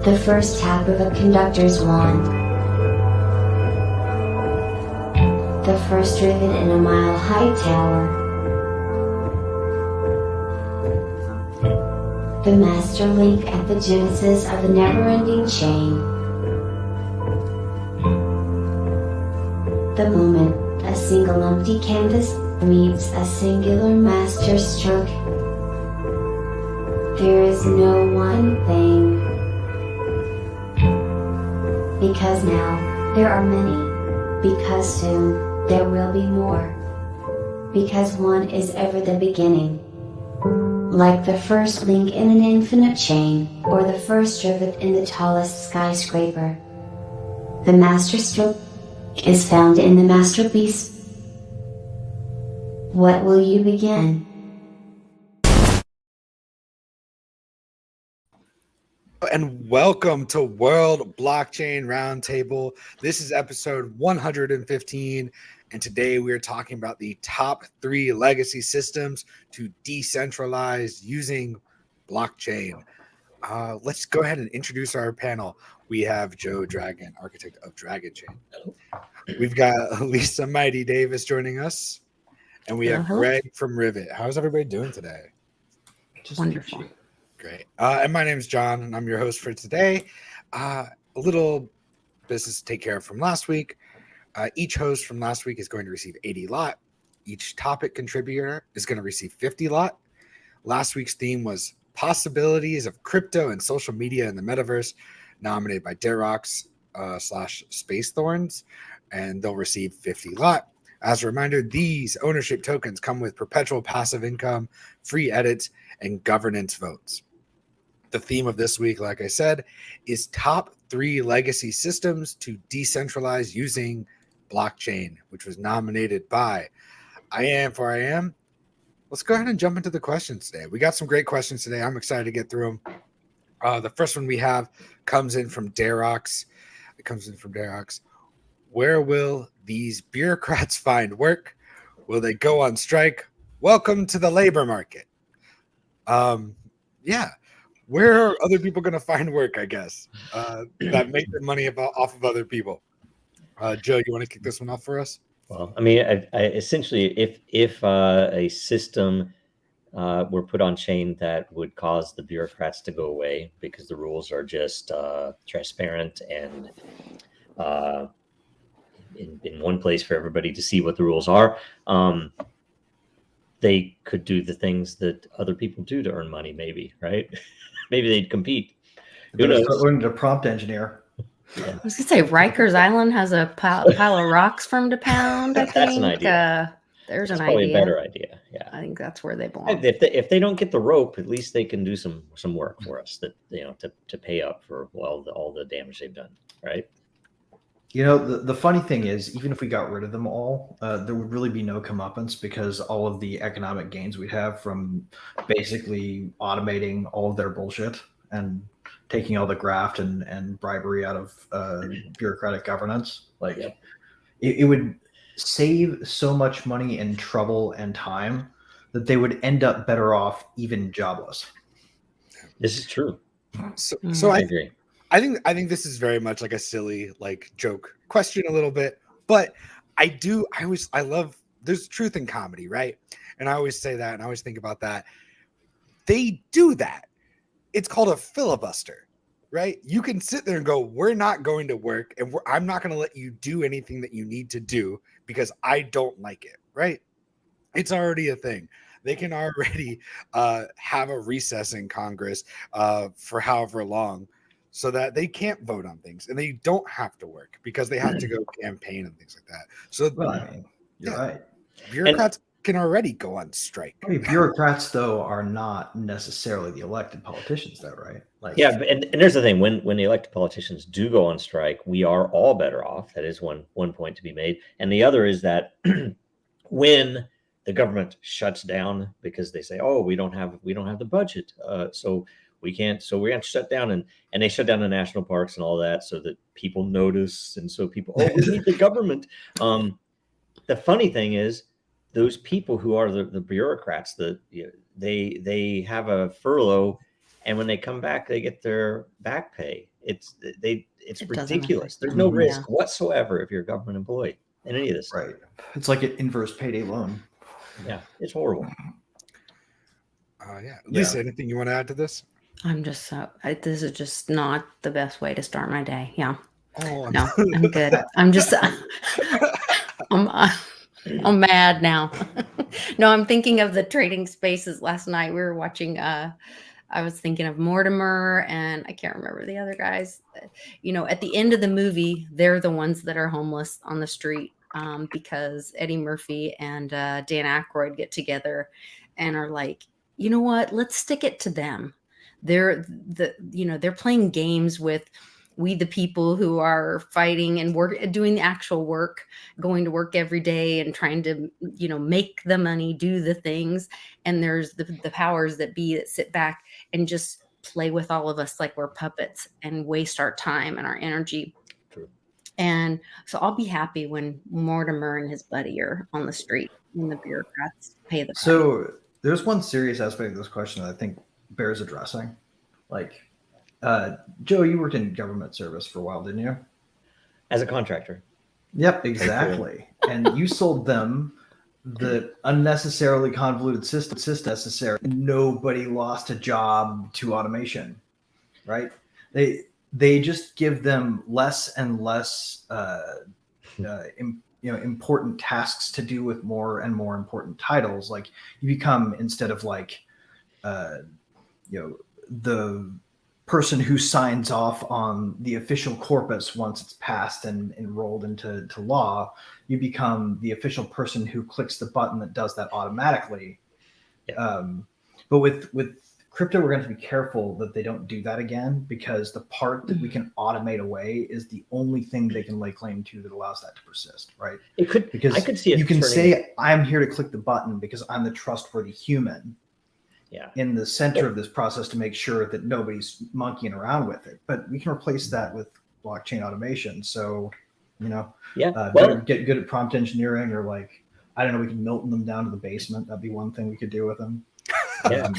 The first tap of a conductor's wand. The first rivet in a mile-high tower. The master link at the genesis of a never-ending chain. The moment a single empty canvas meets a singular master stroke. There is no one thing. Because now there are many. Because soon there will be more. Because one is ever the beginning. Like the first link in an infinite chain, or the first rivet in the tallest skyscraper. The master stroke is found in the masterpiece. What will you begin? And welcome to World Blockchain Roundtable. This is episode 115, and today we are talking about the top 3 legacy systems to decentralize using blockchain. Let's go ahead and introduce our panel. We have Joe Dragon, architect of Dragon Chain. We've got Lisa Mighty Davis joining us, and we have Greg from Rivet. How's everybody doing today? Just wonderful. Great. And my name is John, and I'm your host for today. A little business to take care of from last week. Each host from last week is going to receive 80 lot. Each topic contributor is going to receive 50 lot. Last week's theme was possibilities of crypto and social media in the metaverse, nominated by Derox / Space Thorns, and they'll receive 50 lot. As a reminder, these ownership tokens come with perpetual passive income, free edits, and governance votes. The theme of this week, like I said, is top 3 legacy systems to decentralize using blockchain, which was nominated by I Am. Let's go ahead and jump into the questions today. We got some great questions today. I'm excited to get through them. The first one we have comes in from Derox. Where will these bureaucrats find work? Will they go on strike? Welcome to the labor market. Yeah. Where are other people going to find work, I guess, that make their money off of other people? Joe, you want to kick this one off for us? Well, I mean, I essentially, if a system were put on chain that would cause the bureaucrats to go away because the rules are just transparent and in one place for everybody to see what the rules are, they could do the things that other people do to earn money, maybe, right? Maybe they'd compete. Who knows? Learn to prompt engineer. Yeah. I was gonna say Rikers Island has a pile of rocks for them to pound. I think that's an idea. There's that's an probably idea. A better idea. Yeah, I think that's where they belong. If they don't get the rope, at least they can do some work for us that to pay up for all the damage they've done, right? You know, the funny thing is, even if we got rid of them all, there would really be no comeuppance because all of the economic gains we'd have from basically automating all of their bullshit and taking all the graft and bribery out of bureaucratic governance. Like, yep. it would save so much money and trouble and time that they would end up better off even jobless. This is true. So I agree. I think this is very much like a silly joke question a little bit, but I love there's truth in comedy, right? And I always say that and I always think about that. They do that. It's called a filibuster, right? You can sit there and go, we're not going to work and I'm not going to let you do anything that you need to do because I don't like it, right? It's already a thing. They can already have a recess in Congress for however long, so that they can't vote on things and they don't have to work because they have to go campaign and things like that. So, well, I mean, you're right. Bureaucrats can already go on strike. I mean, bureaucrats, though, are not necessarily the elected politicians, though, right? Yeah, and there's the thing: when the elected politicians do go on strike, we are all better off. That is one point to be made, and the other is that when the government shuts down because they say, "Oh, we don't have the budget," so we can't shut down, and they shut down the national parks and all that so that people notice, and so people, we need the government. The funny thing is, those people who are the bureaucrats, they have a furlough, and when they come back, they get their back pay. It's It doesn't ridiculous. affect There's them. no Mhm. risk Yeah. whatsoever if you're a government employee in any of this stuff. Right. It's like an inverse payday loan. Yeah, it's horrible. Yeah. Yeah. Lisa, anything you want to add to this? I'm just so this is just not the best way to start my day. Yeah. Oh, No, I'm good. I'm just I'm I'm mad now. No, I'm thinking of the Trading Spaces last night. We were watching I was thinking of Mortimer and I can't remember the other guys. You know, at the end of the movie, they're the ones that are homeless on the street because Eddie Murphy and Dan Aykroyd get together and are like, you know what? Let's stick it to them. They're playing games with we the people who are fighting and work doing the actual work, going to work every day and trying to make the money, do the things, and there's the powers that be that sit back and just play with all of us like we're puppets and waste our time and our energy. True. And so I'll be happy when Mortimer and his buddy are on the street when the bureaucrats pay the price. So there's one serious aspect of this question that I think bears addressing. Like, Joe, you worked in government service for a while, didn't you? As a contractor. Yep, exactly. And you sold them the unnecessarily convoluted system necessary. Nobody lost a job to automation, right? They just give them less and less important tasks to do with more and more important titles. Like you become, instead of like the person who signs off on the official corpus once it's passed and enrolled into law, you become the official person who clicks the button that does that automatically. Yeah. But with crypto, we're going to have to be careful that they don't do that again, because the part that we can automate away is the only thing they can lay claim to that allows that to persist, right? It could, Because I could see it you can turning- say, I'm here to click the button because I'm the trustworthy human in the center of this process to make sure that nobody's monkeying around with it. But we can replace that with blockchain automation. So, get good at prompt engineering, or like, I don't know, we can Milton them down to the basement. That'd be one thing we could do with them. Yeah.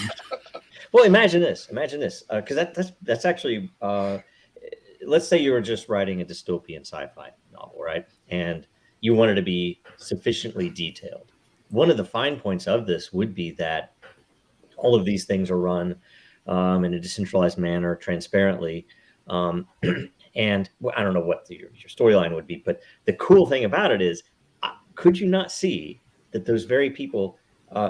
Well, imagine this, because that's actually, let's say you were just writing a dystopian sci-fi novel, right? And you wanted to be sufficiently detailed. One of the fine points of this would be that all of these things are run in a decentralized manner, transparently. And I don't know what your storyline would be, but the cool thing about it is, could you not see that those very people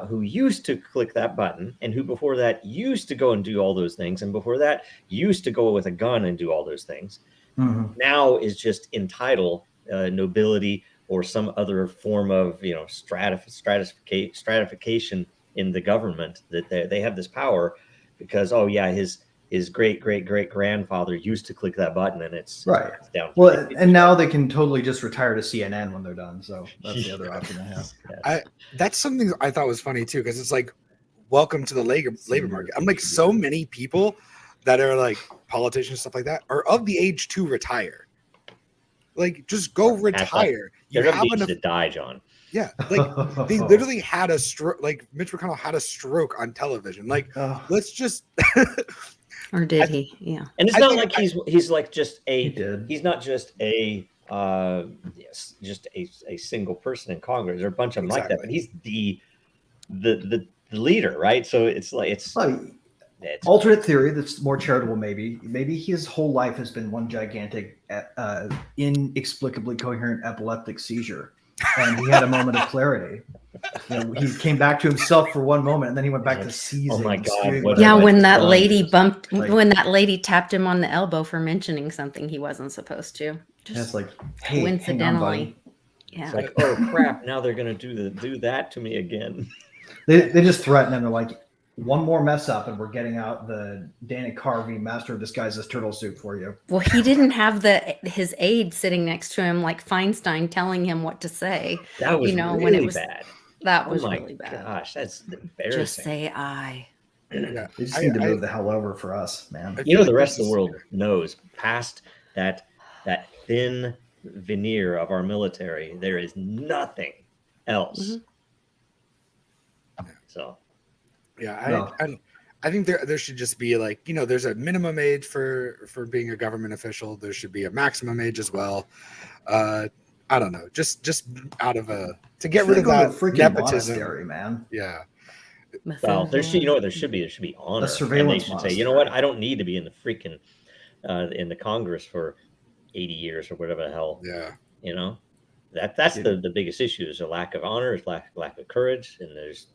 who used to click that button, and who before that used to go and do all those things, and before that used to go with a gun and do all those things, now is just entitled nobility or some other form of stratification in the government, that they have this power because his great grandfather used to click that button, and it's right. It's down. Well, and now they can totally just retire to CNN when they're done. So that's the other option they have. That's something I thought was funny too, because it's like, welcome to the labor market. I'm like, so many people that are like politicians, stuff like that, are of the age to retire. Like, just go retire. They're of the age to die, John. Yeah, like they literally had a stroke. Like Mitch McConnell had a stroke on television. Like, let's just. Or did he? Yeah. And it's not like he's like just he did. He's not just a single person in Congress. There are a bunch of them like that, but he's the leader, right? So it's like it's alternate theory that's more charitable. Maybe his whole life has been one gigantic, inexplicably coherent epileptic seizure, and he had a moment of clarity. He came back to himself for one moment, and then he went back to seizing. Oh my God! When that lady when that lady tapped him on the elbow for mentioning something he wasn't supposed to. Just like, hey, coincidentally. It's like, oh crap! Now they're gonna do that to me again. They just threaten him. They're like, one more mess up, and we're getting out the Dana Carvey Master of Disguises turtle suit for you. Well, he didn't have his aide sitting next to him like Feinstein telling him what to say. That was really when it was bad. That was really bad. Gosh, that's embarrassing. Just say I. They just need to move the hell over for us, man. The rest of the world knows, past that thin veneer of our military, there is nothing else. So. I think there should just be like, there's a minimum age for being a government official. There should be a maximum age as well. I don't know, just out of to get rid of Go to a that freaking nepotism. monastery, man. Yeah. Well, there should, there should be honor, and they surveillance should say, monastery. I don't need to be in the freaking in the Congress for 80 years or whatever the hell. Yeah. That's the biggest issue is a lack of honor, is lack of courage, and there's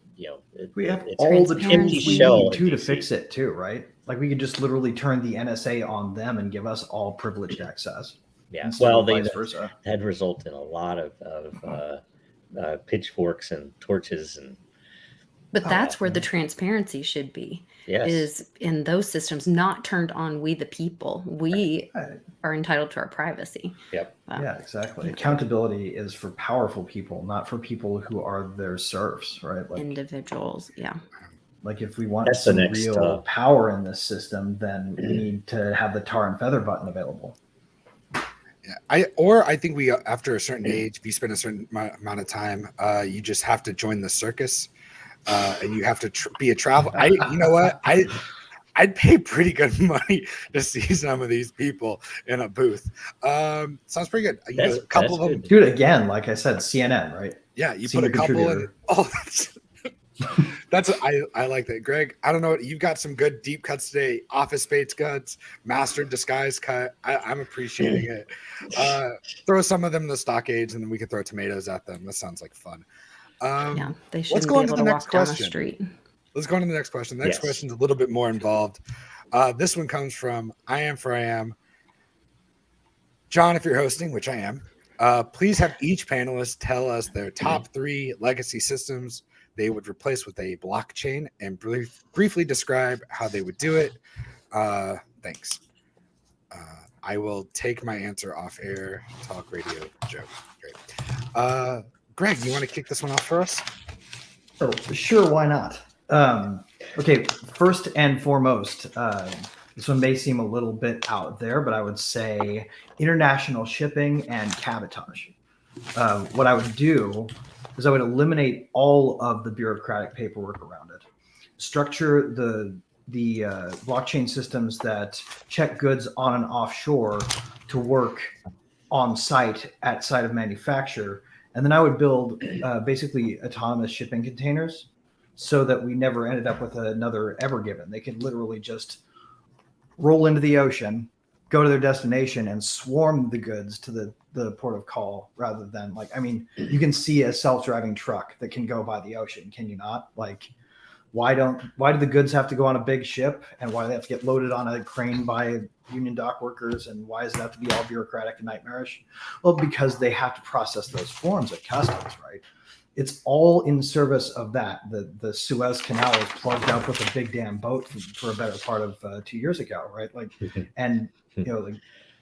we have it's all the empty tools we shell need to fix it too, right? Like we could just literally turn the NSA on them and give us all privileged access. Yeah, instead well, of vice versa. that'd result in a lot of pitchforks and torches But that's where the transparency should be. Yes. Is in those systems not turned on we the people. We are entitled to our privacy. Yep. Yeah, exactly. Accountability is for powerful people, not for people who are their serfs, right? Like individuals. Yeah. Like if we want That's the some next, real power in this system, then we need to have the tar and feather button available. Yeah, I think we, after a certain age, if you spend a certain amount of time, you just have to join the circus, and you have to be a travel. You know what? I'd pay pretty good money to see some of these people in a booth. Sounds pretty good. A couple of them, dude. Again, like I said, CNN, right? Yeah, you put a couple in. Oh, that's I like that, Greg. I don't know. You've got some good deep cuts today. Office Space cuts, Master Disguise cut. I'm appreciating it. Throw some of them in the stockades, and then we can throw tomatoes at them. That sounds like fun. Yeah, they should let's be go on able to the to next walk down the question. street. Let's go on to the next question. The next question is a little bit more involved. This one comes from I am. John, if you're hosting, which I am, please have each panelist tell us their top 3 legacy systems they would replace with a blockchain and briefly describe how they would do it. Thanks. I will take my answer off air. Talk radio joke. Great. Greg, you want to kick this one off for us? Oh, sure. Why not? Okay. First and foremost, this one may seem a little bit out there, but I would say international shipping and cabotage. What I would do is I would eliminate all of the bureaucratic paperwork around it. Structure the blockchain systems that check goods on and offshore to work on site at site of manufacture. And then I would build basically autonomous shipping containers so that we never ended up with another Ever Given. They could literally just roll into the ocean, go to their destination, and swarm the goods to the port of call rather than you can see a self-driving truck that can go by the ocean, can you not? Like, why do the goods have to go on a big ship, and why do they have to get loaded on a crane by union dock workers, and why does it have to be all bureaucratic and nightmarish? Well, because they have to process those forms at customs, right? It's all in service of that. The Suez Canal was plugged up with a big damn boat for a better part of 2 years ago, right? And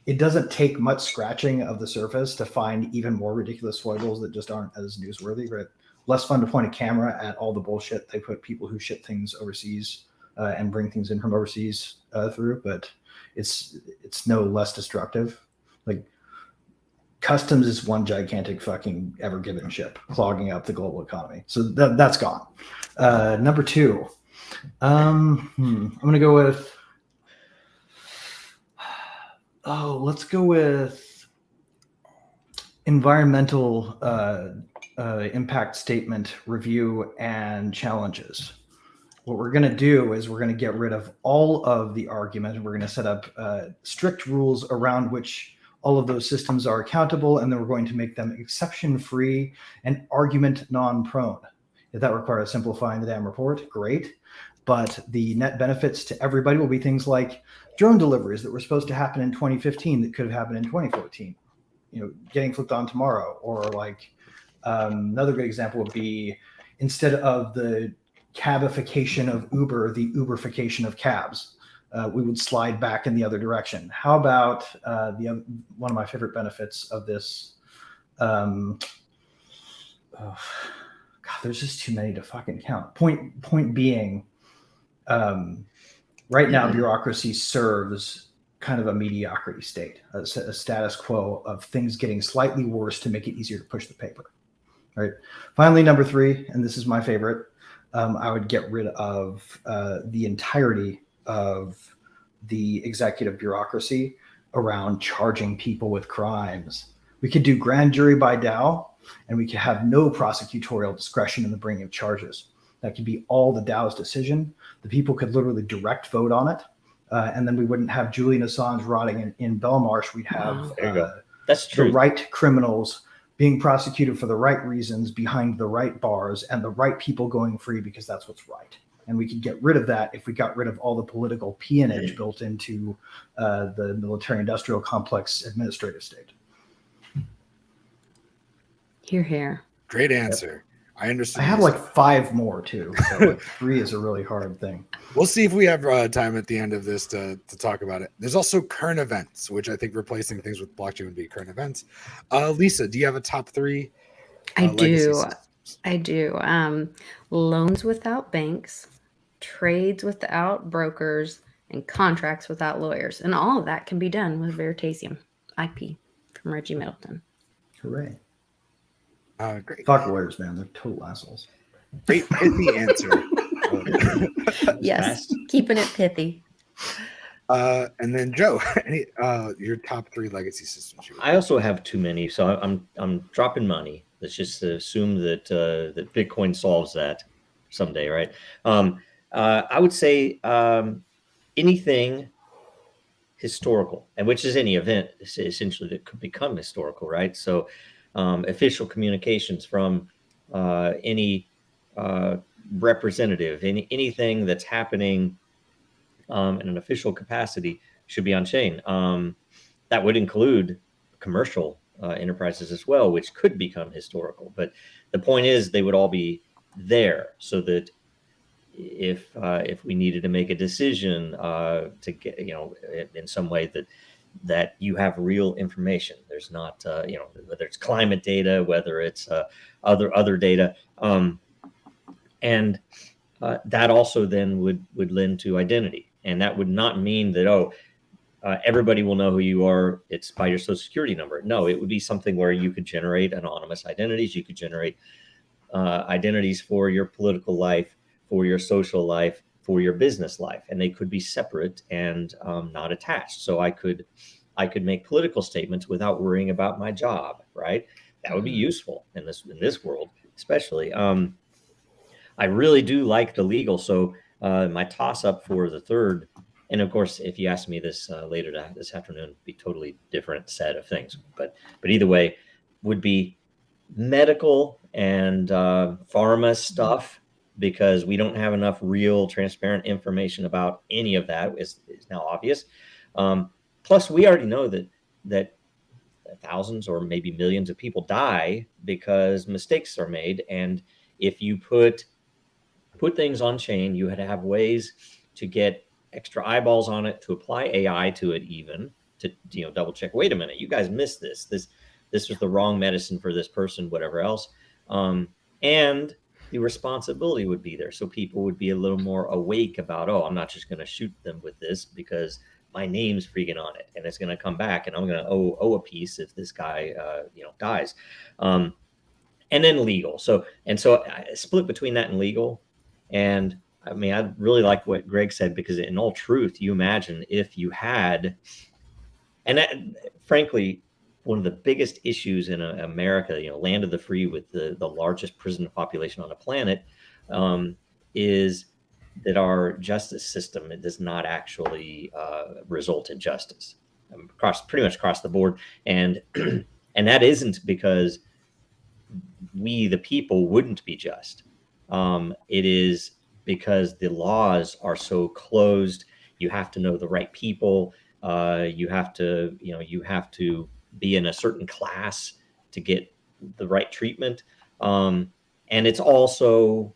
it doesn't take much scratching of the surface to find even more ridiculous foibles that just aren't as newsworthy, right? Less fun to point a camera at all the bullshit they put people who ship things overseas and bring things in from overseas through, but it's no less destructive. Like, customs is one gigantic fucking Ever Given ship clogging up the global economy. So that's gone. Number 2, I'm going to go with, let's go with environmental impact statement review and challenges. What we're going to do is we're going to get rid of all of the argument. We're going to set up strict rules around which all of those systems are accountable, and then we're going to make them exception-free and argument non-prone. If that requires simplifying the damn report, great. But the net benefits to everybody will be things like drone deliveries that were supposed to happen in 2015 that could have happened in 2014, getting flipped on tomorrow. Or another good example would be, instead of the cabification of Uber, the Uberification of cabs. We would slide back in the other direction. How about one of my favorite benefits of this? God, there's just too many to fucking count. Point being, right now bureaucracy serves kind of a mediocrity state, a status quo of things getting slightly worse to make it easier to push the paper. Right. Finally, number 3, and this is my favorite. I would get rid of the entirety of the executive bureaucracy around charging people with crimes. We could do grand jury by Dow, and we could have no prosecutorial discretion in the bringing of charges. That could be all the Dow's decision. The people could literally direct vote on it. And then we wouldn't have Julian Assange rotting in Belmarsh. We'd have That's true. the right criminals being prosecuted for the right reasons behind the right bars, and the right people going free because that's what's right. And we could get rid of that if we got rid of all the political peonage built into the military-industrial complex administrative state. Hear, hear. Great answer. I understand. I have like 5 more too. So like 3 is a really hard thing. We'll see if we have time at the end of this to talk about it. There's also current events, which I think replacing things with blockchain would be current events. Lisa, do you have a top 3? I do. I do. Loans without banks, trades without brokers, and contracts without lawyers. And all of that can be done with Veritasium IP from Reggie Middleton. Hooray. Great. Fuck lawyers, man. They're total assholes. Great pithy answer. Yes, keeping it pithy. And then Joe, your top 3 legacy systems. I also have too many, so I'm dropping money. Let's just assume that that Bitcoin solves that someday, right? I would say anything historical, and which is any event essentially that could become historical, right? So official communications from any representative, anything that's happening in an official capacity should be on chain. That would include commercial enterprises as well, which could become historical. But the point is, they would all be there, so that if we needed to make a decision to get, in some way that you have real information. There's not, whether it's climate data, whether it's other data, and that also then would lend to identity. And that would not mean that, everybody will know who you are. It's by your social security number. No, it would be something where you could generate anonymous identities. You could generate identities for your political life, for your social life, for your business life, and they could be separate and not attached. So I could make political statements without worrying about my job, right? That would be useful in this world, especially. I really do like the legal. So my toss up for the third, and of course, if you ask me this later this afternoon, it'd be totally different set of things. But either way, would be medical and pharma stuff, because we don't have enough real transparent information about any of that. Is now obvious. Plus, we already know that thousands or maybe millions of people die because mistakes are made. And if you put things on chain, you had to have ways to get extra eyeballs on it, to apply AI to it, even to double check. Wait a minute, you guys missed this. This was the wrong medicine for this person, whatever else. And the responsibility would be there. So people would be a little more awake about, I'm not just going to shoot them with this because my name's freaking on it and it's going to come back and I'm going to owe a piece if this guy, dies. And then legal. So I split between that and legal. And I mean, I really like what Greg said, because in all truth, you imagine if you had, and that, frankly, one of the biggest issues in America, land of the free with the largest prison population on the planet, is that our justice system does not actually result in justice pretty much across the board. And and that isn't because we, the people, wouldn't be just. It is because the laws are so closed. You have to know the right people. You have to be in a certain class to get the right treatment. And it's also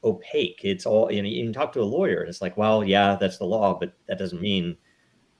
opaque. It's all, you can talk to a lawyer and it's like, well, yeah, that's the law, but that doesn't mean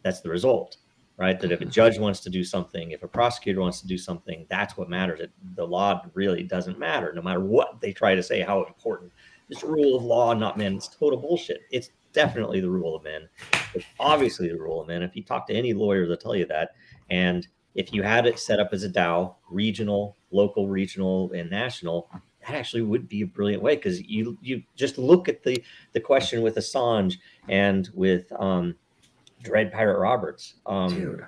that's the result, right? That if a judge wants to do something, if a prosecutor wants to do something, that's what matters. The law really doesn't matter, no matter what they try to say, how important. This rule of law, not men, it's total bullshit. It's definitely the rule of men. It's obviously the rule of men. If you talk to any lawyer, they'll tell you that. And if you had it set up as a DAO, regional, local, regional, and national, that actually would be a brilliant way, because you just look at the question with Assange and with Dread Pirate Roberts. Dude.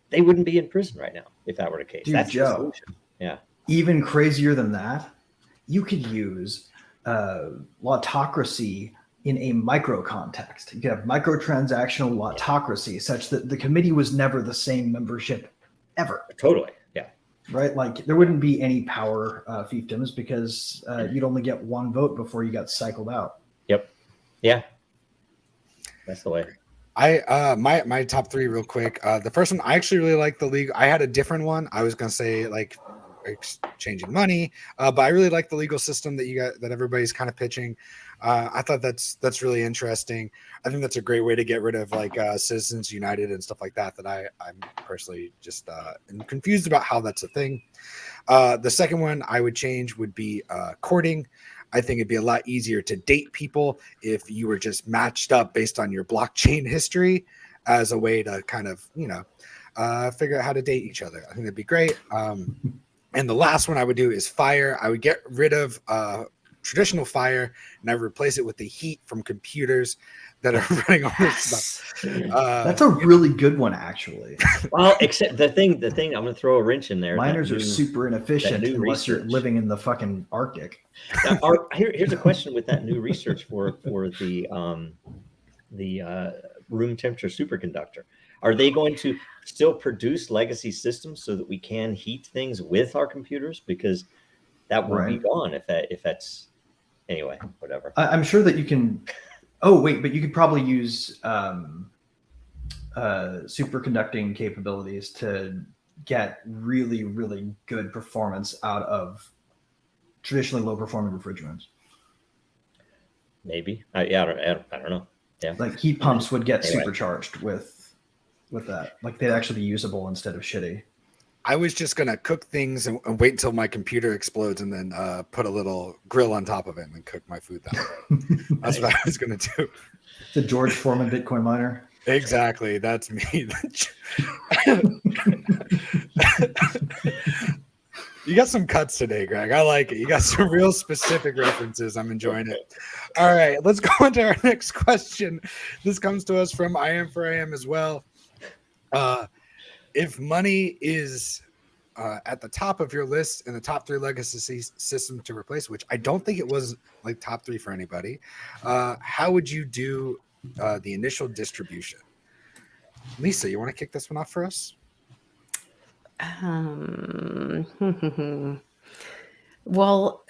They wouldn't be in prison right now if that were the case. Dude, That's the Joe. solution. Yeah. Even crazier than that, you could use autocracy in a micro context. You could have microtransactional autocracy such that the committee was never the same membership ever. Totally. Yeah. Right? Like there wouldn't be any power fiefdoms because you'd only get one vote before you got cycled out. Yep. Yeah. That's the way. My top three real quick. The first one, I actually really like the league. I had a different one. I was gonna say like exchanging money, but I really like the legal system that everybody's kind of pitching. I thought that's really interesting. I think that's a great way to get rid of like Citizens United and stuff like that. I'm personally just am confused about how that's a thing. The second one I would change would be courting. I think it'd be a lot easier to date people if you were just matched up based on your blockchain history as a way to kind of, figure out how to date each other. I think that'd be great. And the last one I would do is fire. I would get rid of traditional fire and I would replace it with the heat from computers that are running all this stuff. That's a really good one, actually. Well, except the thing, I'm going to throw a wrench in there. Miners are super inefficient unless you're living in the fucking Arctic. Now, here's a question with that new research for the room temperature superconductor. Are they going to still produce legacy systems so that we can heat things with our computers? Because that will be gone if that's anyway, whatever. I'm sure that you can. Oh wait, but you could probably use superconducting capabilities to get really, really good performance out of traditionally low performing refrigerants. Maybe. I don't know. Yeah. Like heat pumps would get supercharged with that. Like they'd actually be usable instead of shitty. I was just going to cook things and wait until my computer explodes and then put a little grill on top of it and then cook my food that way. That's what I was going to do. The George Foreman Bitcoin miner. Exactly. That's me. You got some cuts today, Greg. I like it. You got some real specific references. I'm enjoying it. All right, let's go on to our next question. This comes to us from I Am for I Am as well. If money is at the top of your list in the top 3 legacy system to replace, which I don't think it was like top 3 for anybody, how would you do the initial distribution? Lisa, you want to kick this one off for us? Well,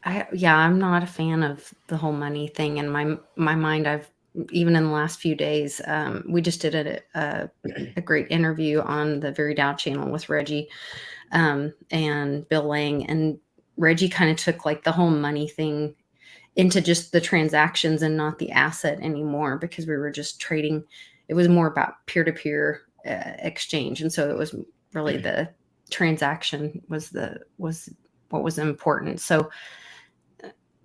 I'm not a fan of the whole money thing. In my mind, I've even in the last few days, we just did a great interview on the Very Dow channel with Reggie and Bill Lang, and Reggie kind of took like the whole money thing into just the transactions and not the asset anymore, because we were just trading. It was more about peer-to-peer exchange, and so it was really the transaction was what was important. So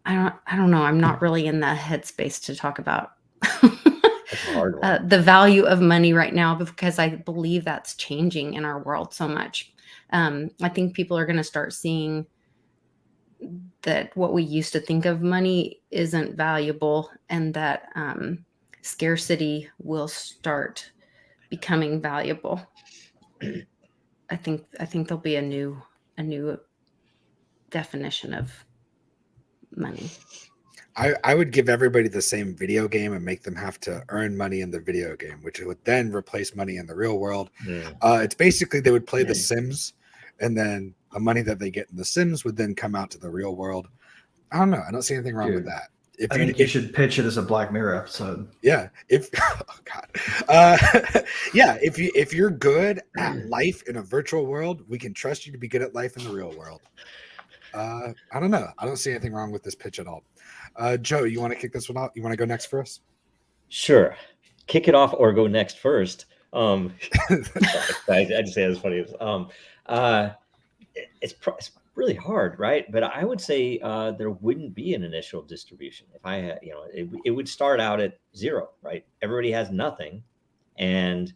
I don't know. I'm not really in the headspace to talk about the value of money right now, because I believe that's changing in our world so much. I think people are going to start seeing that what we used to think of money isn't valuable, and that scarcity will start becoming valuable. I think there'll be a new definition of money. I would give everybody the same video game and make them have to earn money in the video game, which would then replace money in the real world. Yeah. It's basically they would play The Sims, and then the money that they get in The Sims would then come out to the real world. I don't know. I don't see anything wrong with that. I think you should pitch it as a Black Mirror episode. Yeah. If you're good at life in a virtual world, we can trust you to be good at life in the real world. I don't know. I don't see anything wrong with this pitch at all. Joe, you want to kick this one off? You want to go next for us? Sure. Kick it off or go next first. I just say it as funny as it's really hard, right? But I would say there wouldn't be an initial distribution. If I had, it would start out at 0, right? Everybody has nothing, and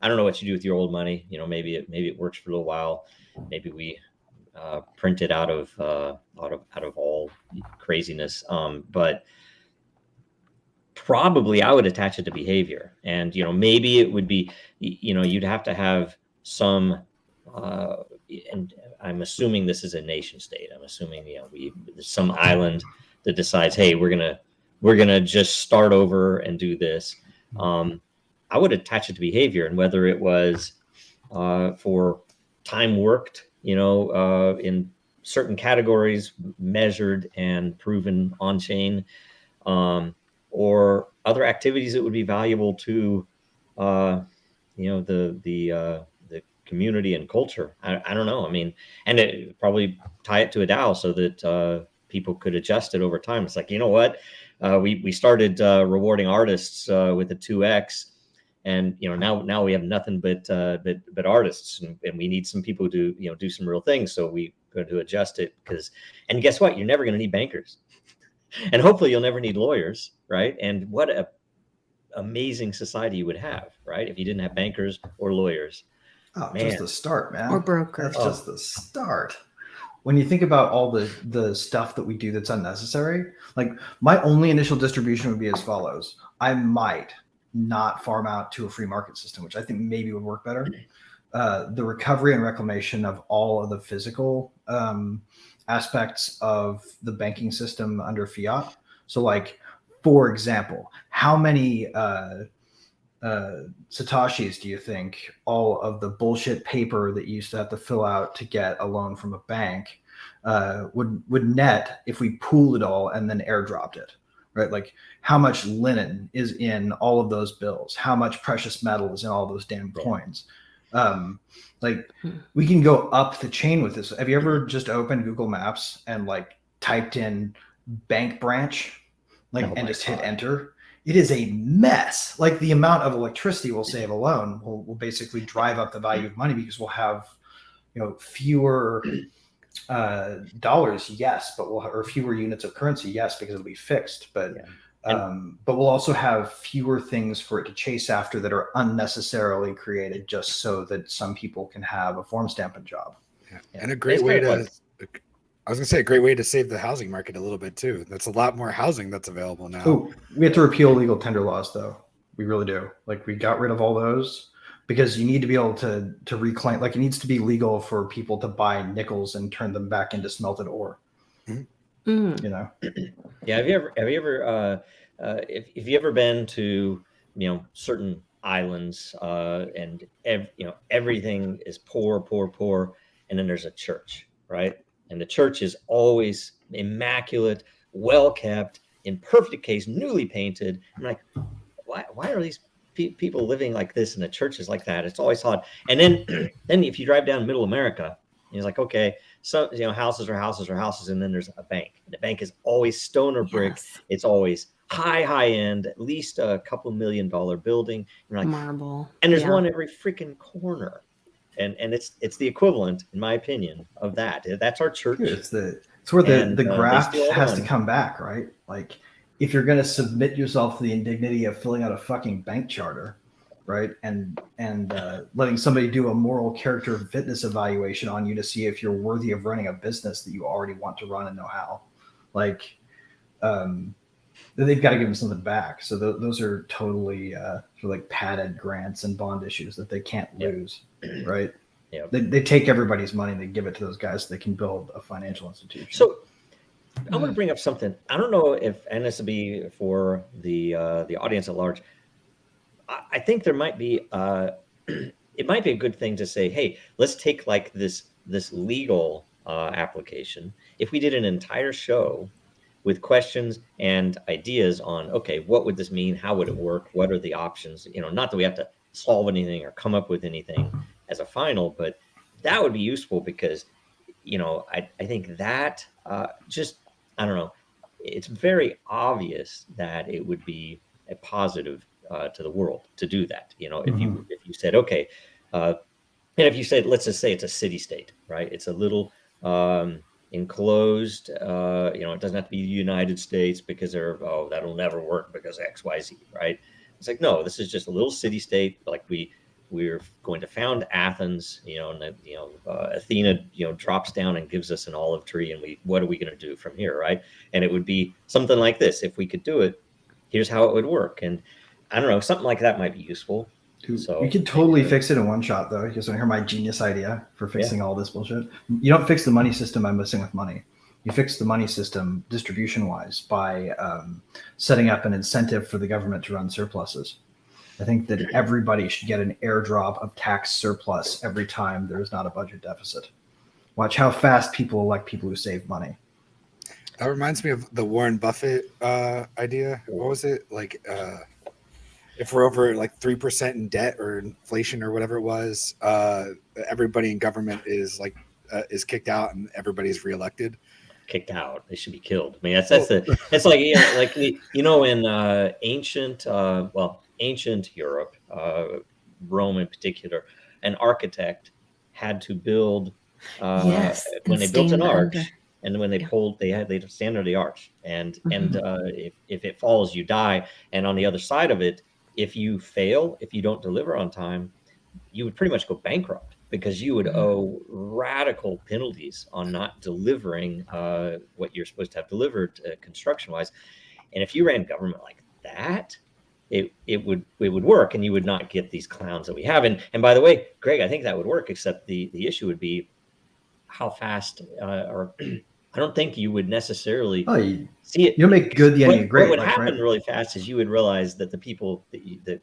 I don't know what you do with your old money. Maybe it works for a little while. Maybe we printed out of all craziness. But probably I would attach it to behavior, and maybe it would be, you'd have to have some. And I'm assuming this is a nation state. I'm assuming there's some island that decides, hey, we're gonna just start over and do this. I would attach it to behavior, and whether it was for time worked, in certain categories measured and proven on chain, or other activities that would be valuable to, the community and culture. I don't know. I mean, and it probably tie it to a DAO so that people could adjust it over time. It's like, you know what? We started rewarding artists with a 2x, and now we have nothing but artists, and we need some people to do some real things. So we going to adjust it and guess what? You're never going to need bankers, and hopefully you'll never need lawyers, right? And what a amazing society you would have, right? If you didn't have bankers or lawyers. Oh, man. Just the start, man. Or brokers. That's just the start. When you think about all the stuff that we do that's unnecessary, like my only initial distribution would be as follows. I might not farm out to a free market system, which I think maybe would work better. The recovery and reclamation of all of the physical aspects of the banking system under fiat. So like, for example, how many Satoshis do you think all of the bullshit paper that you used to have to fill out to get a loan from a bank would net if we pooled it all and then airdropped it, right? Like how much linen is in all of those bills, how much precious metal is in all those damn coins. Like we can go up the chain with this. Have you ever just opened Google Maps and like typed in bank branch, and just hit enter? It is a mess. Like the amount of electricity we'll save alone will basically drive up the value of money, because we'll have, fewer dollars, yes, but or fewer units of currency, yes, because it'll be fixed. But but we'll also have fewer things for it to chase after that are unnecessarily created just so that some people can have a form stamping job. Yeah. And a great way to. I was going to say a great way to save the housing market a little bit too. That's a lot more housing that's available now. Oh, we have to repeal legal tender laws though. We really do. Like we got rid of all those because you need to be able to reclaim, like it needs to be legal for people to buy nickels and turn them back into smelted ore. Mm-hmm. Yeah. Have you ever if you ever been to, certain islands and everything is poor. And then there's a church, right? And the church is always immaculate, well kept, in perfect case, newly painted. I'm like, why are these people living like this in the churches like that? It's always odd. And then if you drive down Middle America, it's like, okay, so houses are houses, and then there's a bank. And the bank is always stone or brick. Yes. It's always high end, at least a couple $1 million building. And like, marble. And there's one every freaking corner. And it's the equivalent, in my opinion, of that. That's our church. Dude, it's where the graft has to come back, right? Like if you're going to submit yourself to the indignity of filling out a fucking bank charter, right, and letting somebody do a moral character fitness evaluation on you to see if you're worthy of running a business that you already want to run and know how, like they've got to give them something back. So those are totally sort of like padded grants and bond issues that they can't lose. Right. Yeah. They take everybody's money and they give it to those guys so they can build a financial institution. So I want to bring up something. I don't know if, and this will be for the audience at large. I think there might be it might be a good thing to say, hey, let's take like this legal application. If we did an entire show with questions and ideas on, okay, what would this mean? How would it work? What are the options? Not that we have to solve anything or come up with anything as a final, but that would be useful because, I think that I don't know, it's very obvious that it would be a positive to the world to do that. If you said, okay, and if you said, let's just say it's a city state, right? It's a little enclosed, it doesn't have to be the United States because that'll never work because X, Y, Z, right? It's like, no, this is just a little city state. Like we we're going to found Athens, and Athena, drops down and gives us an olive tree, and what are we going to do from here, right? And it would be something like this. If we could do it, here's how it would work. And I don't know, something like that might be useful. Dude, So you could totally fix it in one shot, though. You just want to hear my genius idea for fixing all this bullshit? You don't fix the money system by messing with money. You fix the money system distribution-wise by setting up an incentive for the government to run surpluses. I think that everybody should get an airdrop of tax surplus every time there is not a budget deficit. Watch how fast people elect people who save money. That reminds me of the Warren Buffett idea. What was it? Like, if we're over like 3% in debt or inflation or whatever it was, everybody in government is kicked out and everybody's reelected. Kicked out. They should be killed. I mean, that's like in ancient Europe, Rome in particular, an architect had to build when they built an arch, and when they stand under the arch, and if it falls, you die. And on the other side of it, if you fail, if you don't deliver on time, you would pretty much go bankrupt, because you would owe radical penalties on not delivering what you're supposed to have delivered construction-wise. And if you ran government like that, it would work, and you would not get these clowns that we have. And by the way, Greg, I think that would work, except the issue would be how fast, or I don't think you would necessarily see it. You'll make good the enemy great. What would happen really fast is you would realize that the people that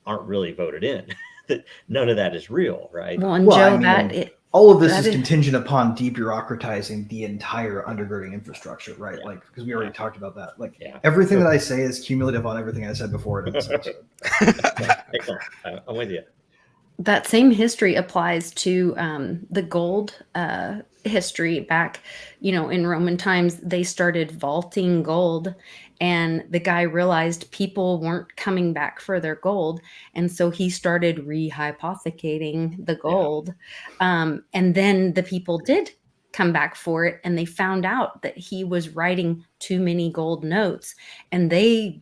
aren't really voted in, that none of that is real, right? Well, and Joe, all of this is contingent upon debureaucratizing the entire undergirding infrastructure, right? Yeah. Like, because we already talked about that. Like, everything that I say is cumulative on everything I said before in this episode. Excellent. I'm with you. That same history applies to the gold history back, in Roman times. They started vaulting gold, and the guy realized people weren't coming back for their gold. And so he started rehypothecating the gold. And then the people did come back for it, and they found out that he was writing too many gold notes, and they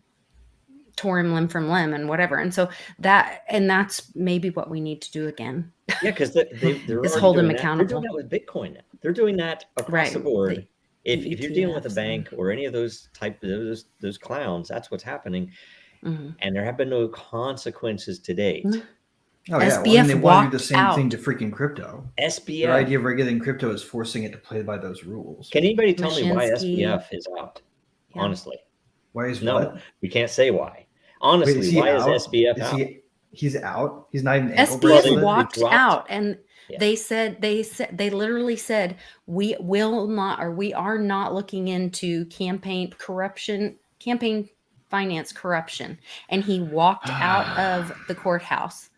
tore him limb from limb and whatever. And so that's maybe what we need to do again. Yeah, because they're is hold him accountable. They're doing that with Bitcoin now. They're doing that across the board. If you're dealing with a bank or any of those those clowns, that's what's happening. Mm-hmm. And there have been no consequences to date. Mm-hmm. Oh yeah, SBF they want to do the same thing to freaking crypto. SBF. Their idea of regulating crypto is forcing it to play by those rules. Can anybody tell me why SBF is out? Yeah. Honestly, why is what? We can't say why. Honestly, why is SBF out? He's out. He's not even. SBF walked out, and they literally said we are not looking into campaign finance corruption, and he walked out of the courthouse.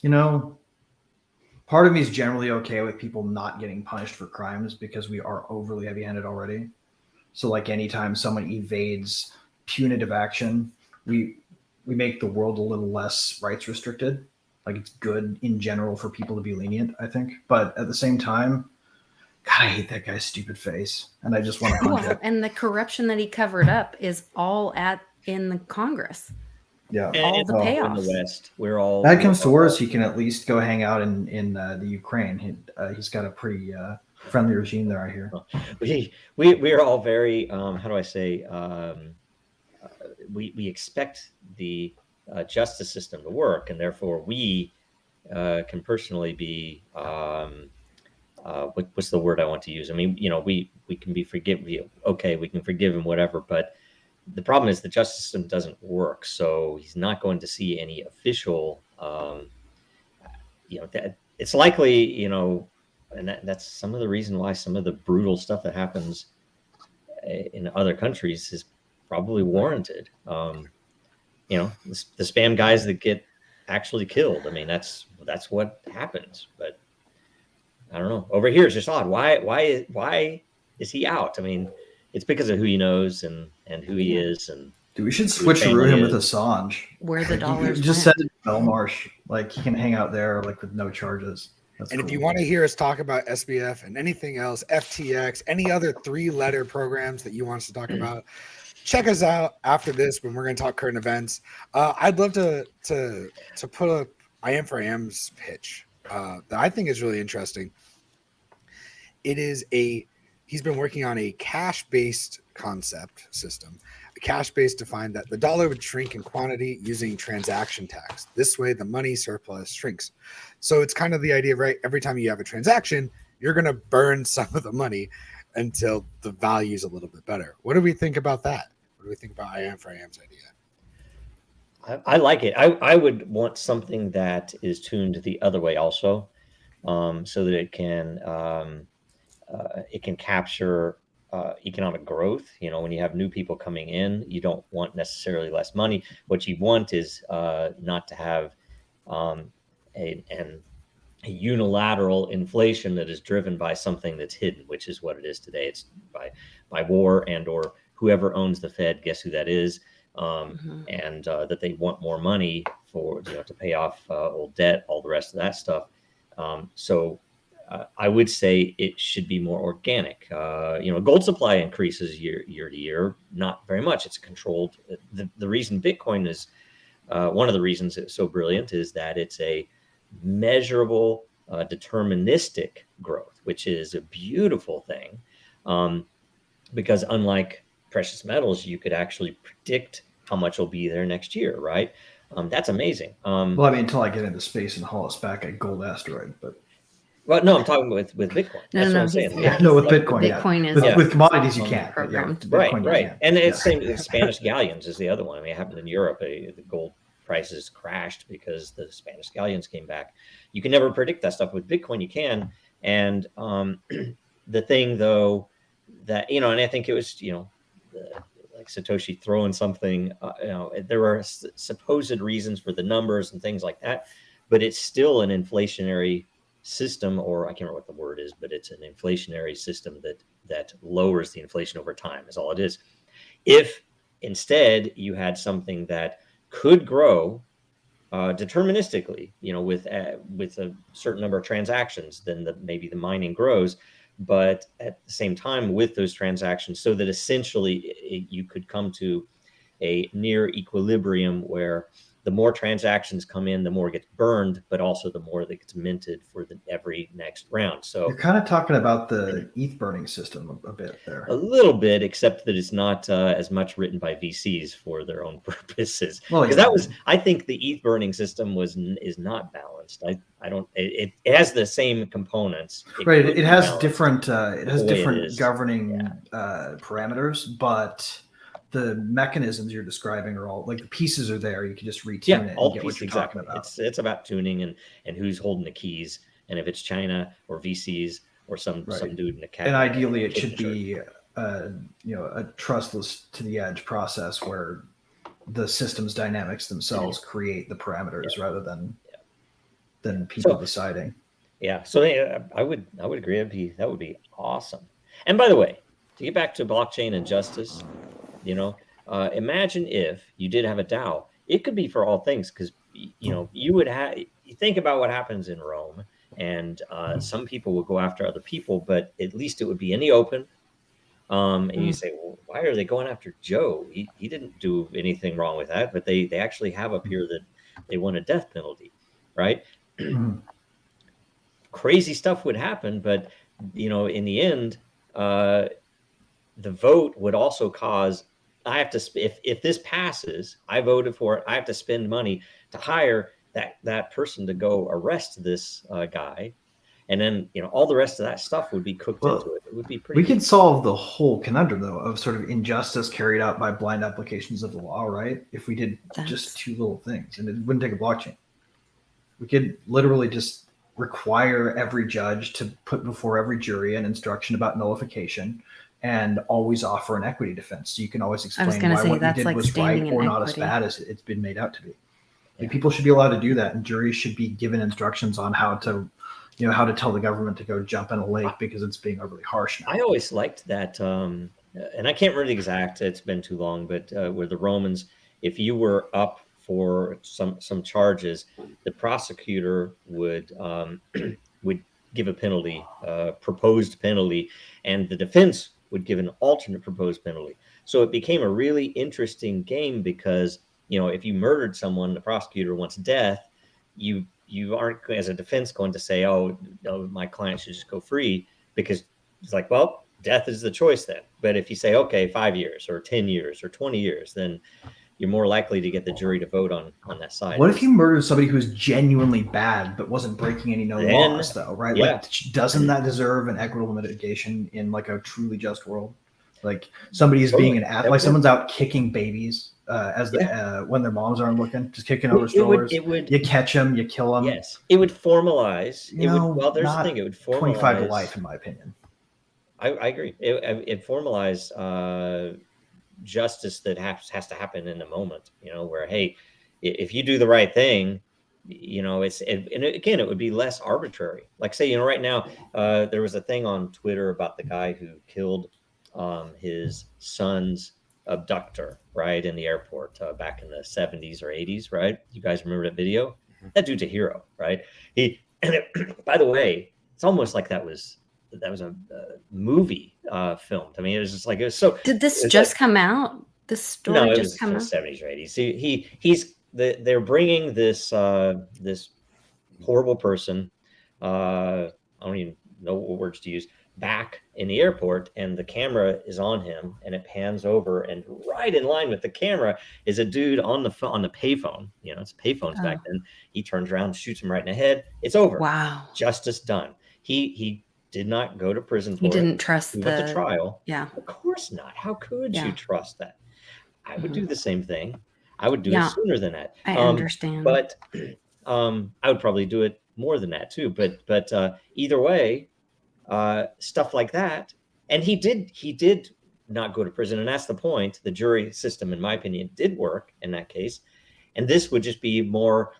Part of me is generally okay with people not getting punished for crimes because we are overly heavy-handed already. So, like, anytime someone evades punitive action, we make the world a little less rights restricted. Like, it's good in general for people to be lenient, I think. But at the same time, God, I hate that guy's stupid face, and I just want to punch it. And the corruption that he covered up is all in the Congress. Yeah, all the payoffs. In the West, we're all. That comes to worse, he can at least go hang out in the Ukraine. He's got a pretty friendly regime there, I hear. We are all very how do I say? We expect the justice system to work, and therefore we can personally be what's the word I want to use? I mean, we can be we can forgive him, whatever. But the problem is the justice system doesn't work, so he's not going to see any official. It's likely, and that's some of the reason why some of the brutal stuff that happens in other countries is probably warranted. The spam guys that get actually killed. I mean, that's what happens. But I don't know. Over here, it's just odd. Why is he out? I mean, it's because of who he knows and who he is. And dude, we should switcheroo him with Assange. Where the dollars just send it to Belmarsh. Like, he can hang out there, like, with no charges. That's and cool. If you want to hear us talk about SBF and anything else, FTX, any other 3-letter programs that you want us to talk about, check us out after this when we're going to talk current events. I'd love to put I am for Am's pitch that I think is really interesting. He's been working on a cash-based concept system. A cash-based defined that the dollar would shrink in quantity using transaction tax. This way, the money surplus shrinks. So it's kind of the idea, right? Every time you have a transaction, you're going to burn some of the money until the value is a little bit better. What do we think about that? What do we think about I am for Am's idea? I like it. I would want something that is tuned the other way also, so that it can capture economic growth. You know, when you have new people coming in, you don't want necessarily less money. What you want is not to have a unilateral inflation that is driven by something that's hidden, which is what it is today. It's by war and or whoever owns the Fed. Guess who that is? And that they want more money for to pay off old debt, all the rest of that stuff. So I would say it should be more organic. Gold supply increases year to year, not very much. It's controlled. The reason Bitcoin is one of the reasons it's so brilliant is that it's a measurable, deterministic growth, which is a beautiful thing, because unlike precious metals, you could actually predict how much will be there next year, right? That's amazing. Well, I mean, until I get into space and haul us back a gold asteroid, but. Well, no, I'm talking with Bitcoin. That's what I'm saying. No, with Bitcoin. Bitcoin is with commodities you can't. Programmed. Bitcoin, right. And it's same with Spanish galleons is the other one. I mean, it happened in Europe. The gold prices crashed because the Spanish galleons came back. You can never predict that stuff. With Bitcoin, you can. And the thing, though, that and I think it was like Satoshi throwing something. There were supposed reasons for the numbers and things like that, but it's still an inflationary system, or I can't remember what the word is, but it's an inflationary system that lowers the inflation over time is all it is. If instead you had something that could grow deterministically, with a certain number of transactions, then maybe the mining grows, but at the same time with those transactions, so that essentially you could come to a near equilibrium where the more transactions come in, the more gets burned, but also the more that gets minted for every next round. So you're kind of talking about the ETH burning system a bit there. A little bit, except that it's not as much written by VCs for their own purposes. Well, because I think the ETH burning system is not balanced. I don't. It has the same components. It has different governing parameters, but the mechanisms you're describing are all like the pieces are there. You can just retune it and get what you're talking about. It's about tuning and who's holding the keys, and if it's China or VCs or some dude in the cabinet. And ideally, it should be a trustless to the edge process where the system's dynamics themselves create the parameters rather than people deciding. Yeah, so I would agree. That would be awesome. And by the way, to get back to blockchain and justice. Imagine if you did have a DAO. It could be for all things, because you would have. You think about what happens in Rome, and some people would go after other people, but at least it would be in the open. And you say, well, why are they going after Joe? He didn't do anything wrong with that, but they actually have up here that they want a death penalty, right? Crazy stuff would happen, but in the end, the vote would also cause. I have to if this passes, I voted for it. I have to spend money to hire that person to go arrest this guy, and then all the rest of that stuff would be cooked into it. It would be pretty. We could solve the whole conundrum though of sort of injustice carried out by blind applications of the law, right? If we did just two little things, and it wouldn't take a blockchain. We could literally just require every judge to put before every jury an instruction about nullification. And always offer an equity defense, so you can always explain why what you did was right or not as bad as it's been made out to be. Like, people should be allowed to do that, and juries should be given instructions on how to tell the government to go jump in a lake because it's being overly harsh now. I always liked that, and I can't remember the exact. It's been too long, but where the Romans, if you were up for some charges, the prosecutor would give a penalty, proposed penalty, and the defense would give an alternate proposed penalty. So it became a really interesting game because, if you murdered someone, the prosecutor wants death, you aren't as a defense going to say, oh no, my client should just go free, because it's like, well, death is the choice then. But if you say, okay, 5 years or 10 years or 20 years, then you're more likely to get the jury to vote on that side. What if you murdered somebody who's genuinely bad but wasn't breaking any known Then, laws, though, right? yeah. Like, doesn't that deserve an equitable mitigation in like a truly just world? Like somebody is being like someone's out kicking babies when their moms aren't looking, just kicking over strollers. You catch them, you kill them. Yes, it would formalize. Well, there's the thing. It would formalize 25 to life, in my opinion. I agree. It formalize justice that has to happen in the moment. Where, hey, if you do the right thing, and again, it would be less arbitrary. Like, say, right now, there was a thing on Twitter about the guy who killed his son's abductor, right, in the airport back in the 70s or 80s, right? You guys remember that video? That dude's a hero, right? By the way, it's almost like that was a movie filmed. I mean, it was just like, it was so. Did this just come out? This story no, it just come out? 70s or 80s. They're bringing this this horrible person. I don't even know what words to use. Back in the airport, and the camera is on him, and it pans over, and right in line with the camera is a dude on the payphone. It's payphones back then. He turns around, shoots him right in the head. It's over. Wow. Justice done. He did not go to prison for He it. didn't trust He went to trial. Yeah. Of course not. How could you trust that? I would do the same thing. I would do Yeah. it sooner than that. I understand. But I would probably do it more than that too. But either way, stuff like that. And he did not go to prison. And that's the point. The jury system, in my opinion, did work in that case. And this would just be more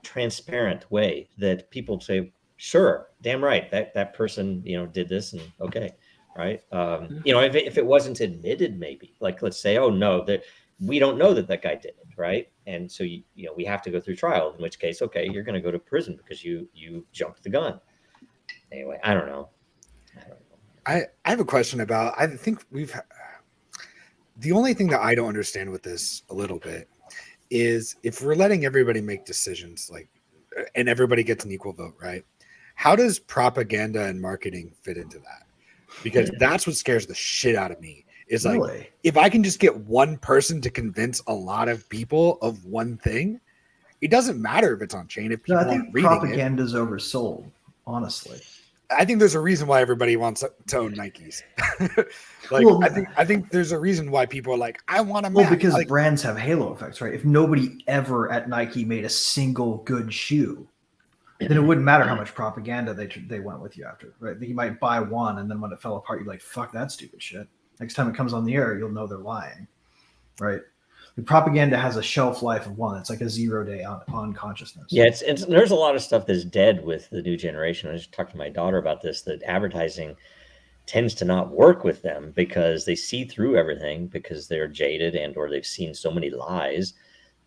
transparent way that people say, sure, damn right, that person, did this, and okay, right? If it wasn't admitted, maybe, like, let's say, oh no, that we don't know that guy did it, right? And so we have to go through trial, in which case, okay, you're going to go to prison because you jumped the gun. Anyway, I don't know. I have a question about, I think the only thing that I don't understand with this a little bit is, if we're letting everybody make decisions, like, and everybody gets an equal vote, right? How does propaganda and marketing fit into that? Because that's what scares the shit out of me. Is like, if I can just get one person to convince a lot of people of one thing, it doesn't matter if it's on chain. If people I think propaganda is oversold, honestly. I think there's a reason why everybody wants to own Nikes. I think there's a reason why people are like, I want to. Well, because brands have halo effects, right? If nobody ever at Nike made a single good shoe, then it wouldn't matter how much propaganda they went with you after, right? You might buy one, and then when it fell apart, you're like, fuck that stupid shit. Next time it comes on the air, you'll know they're lying, right? The propaganda has a shelf life of one. It's like a 0 day on consciousness. Yeah, it's there's a lot of stuff that's dead with the new generation. I just talked to my daughter about this, that advertising tends to not work with them because they see through everything, because they're jaded or they've seen so many lies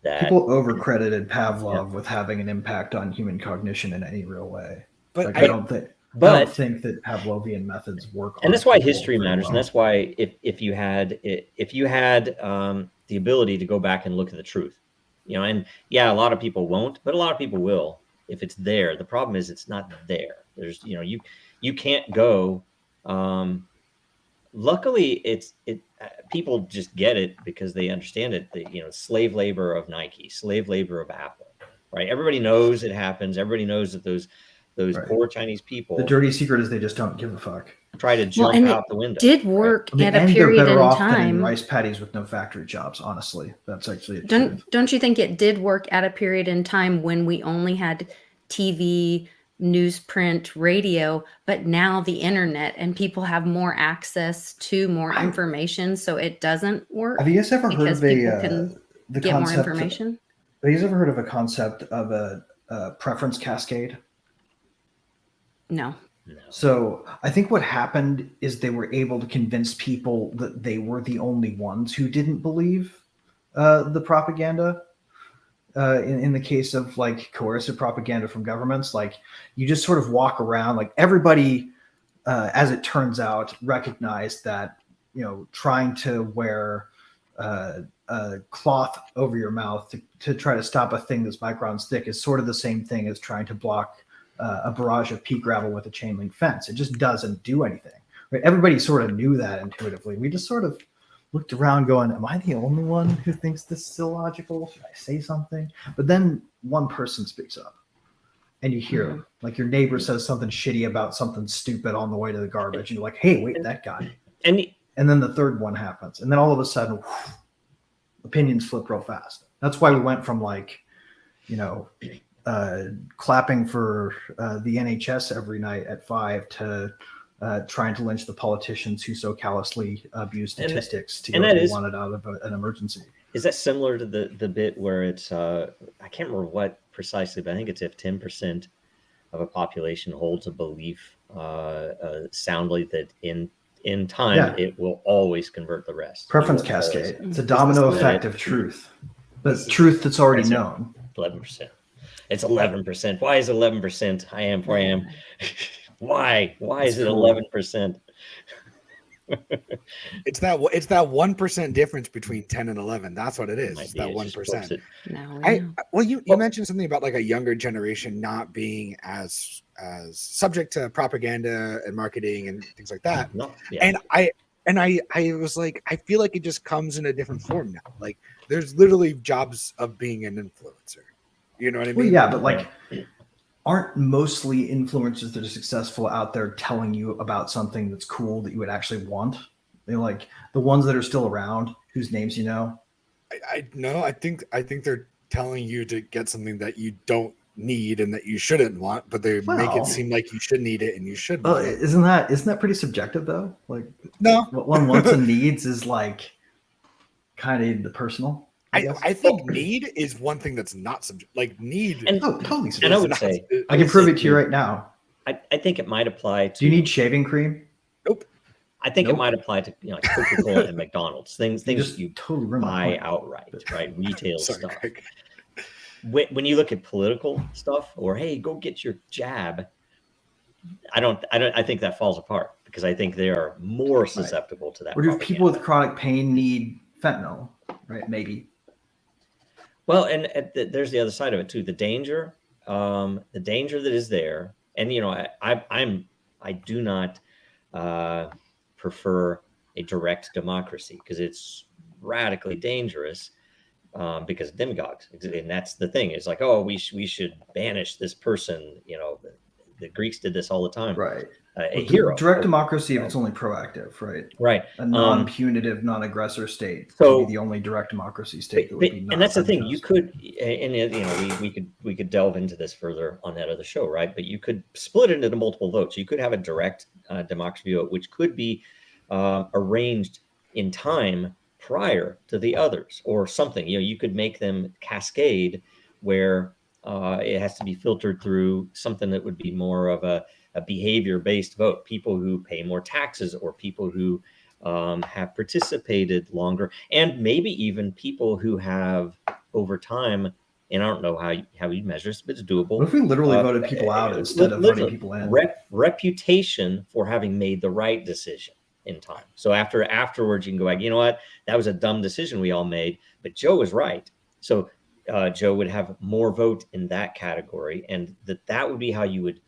that people overcredited Pavlov with having an impact on human cognition in any real way. But I don't think that Pavlovian methods work. And that's why history matters. And that's why if you had the ability to go back and look at the truth, and a lot of people won't, but a lot of people will if it's there. The problem is it's not there. There's, you can't go. Luckily, people just get it because they understand it. Slave labor of Nike, slave labor of Apple, right? Everybody knows it happens. Everybody knows that those poor Chinese people. The dirty secret is they just don't give a fuck. Try to jump out the window. Did work at a period in time. Rice paddies with no factory jobs. Honestly, that's actually don't you think it did work at a period in time when we only had TV, newsprint, radio, but now the internet, and people have more access to more information, so it doesn't work? Have you guys ever heard of the concept? More information? Have you guys ever heard of a concept of a preference cascade? No. So I think what happened is they were able to convince people that they were the only ones who didn't believe the propaganda. In the case of like coercive propaganda from governments, like you just sort of walk around, like everybody, as it turns out, recognized that, trying to wear a cloth over your mouth to try to stop a thing that's microns thick is sort of the same thing as trying to block a barrage of pea gravel with a chain link fence. It just doesn't do anything. Right? Everybody sort of knew that intuitively. We just sort of looked around going, am I the only one who thinks this is illogical? Should I say something? But then one person speaks up and you hear like your neighbor says something shitty about something stupid on the way to the garbage. And you're like, hey, wait, that guy. And then the third one happens. And then all of a sudden, whew, opinions flip real fast. That's why we went from like, clapping for the NHS every night at 5 to trying to lynch the politicians who so callously abuse statistics to get what they wanted out of an emergency. Is that similar to the bit where it's I can't remember what precisely, but I think it's if 10% of a population holds a belief soundly that in time it will always convert the rest. Preference cascade. It's a domino effect of truth, but truth that's already known. 11%. It's 11%. Why is it 11%? I am where I am. Why is it 11%? It's that 1% difference between 10 and 11. That's what it is. It's that 1%. You mentioned something about like a younger generation not being as subject to propaganda and marketing and things like that. And I was like, I feel like it just comes in a different form now. Like there's literally jobs of being an influencer. You know what I mean? Well, yeah, but like, aren't mostly influencers that are successful out there telling you about something that's cool that you would actually want? They're like the ones that are still around, whose names you know. I think they're telling you to get something that you don't need and that you shouldn't want, but they make it seem like you should need it and you should. Isn't that pretty subjective though? Like, no, what one wants and needs is like kind of the personal. I think need is one thing that's not subject. Like need, totally. And I would say I can prove it to you right now. I think it might apply to. Do you need shaving cream? Nope. I think it might apply to like Coca-Cola and McDonald's things you totally buy outright, right? Retail stuff. When you look at political stuff, or hey, go get your jab, I think that falls apart because I think they are more susceptible to that. Or do people with chronic pain need fentanyl? Right? Maybe. Well, and there's the other side of it too. The danger that is there, and I do not prefer a direct democracy because it's radically dangerous because of demagogues, and that's the thing. It's like, oh, we should banish this person. The Greeks did this all the time. Right. A hero. Direct democracy, if it's only proactive, right? Right. A non-punitive, non-aggressor state so would be the only direct democracy state that would be. And that's the thing. You could, and we could delve into this further on that other show, right? But you could split it into multiple votes. You could have a direct democracy vote, which could be arranged in time prior to the others, or something. You could make them cascade, where it has to be filtered through something that would be more of a behavior-based vote, people who pay more taxes or people who have participated longer, and maybe even people who have over time, and I don't know how you measure this, but it's doable. What if we literally voted people out instead of voting people in? Reputation for having made the right decision in time. So afterwards, you can go back, you know what, that was a dumb decision we all made, but Joe was right. So Joe would have more vote in that category, and that would be how you would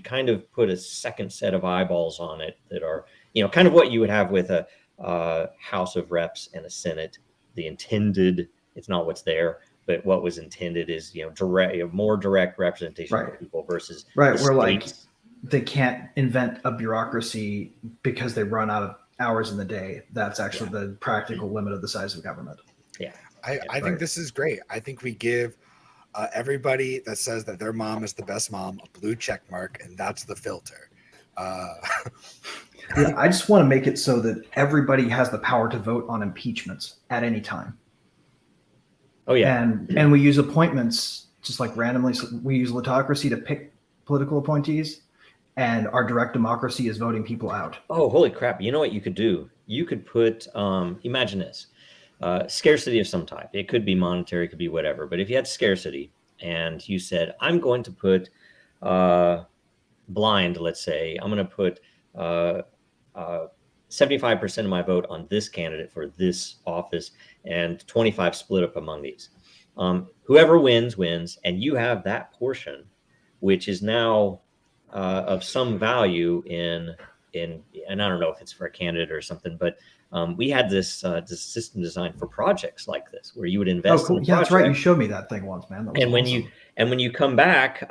kind of put a second set of eyeballs on it that are, kind of what you would have with a House of Reps and a Senate. The intended, it's not what's there, but what was intended is, more direct representation of people versus where like they can't invent a bureaucracy because they run out of hours in the day. That's actually the practical limit of the size of government. Yeah. I think this is great. I think we give everybody that says that their mom is the best mom a blue check mark, and that's the filter. Yeah, I just want to make it so that everybody has the power to vote on impeachments at any time. Oh yeah, and we use appointments just like randomly. So we use litocracy to pick political appointees, and our direct democracy is voting people out. Oh, holy crap! You know what you could do? You could put imagine this. Scarcity of some type. It could be monetary, it could be whatever. But if you had scarcity and you said, I'm going to put blind, let's say, I'm going to put 75% of my vote on this candidate for this office, and 25 split up among these. Whoever wins, and you have that portion, which is now of some value in, and I don't know if it's for a candidate or something, but we had this system designed for projects like this, where you would invest. Oh, cool. In Yeah, that's right. You showed me that thing once, man. That was awesome. When you come back,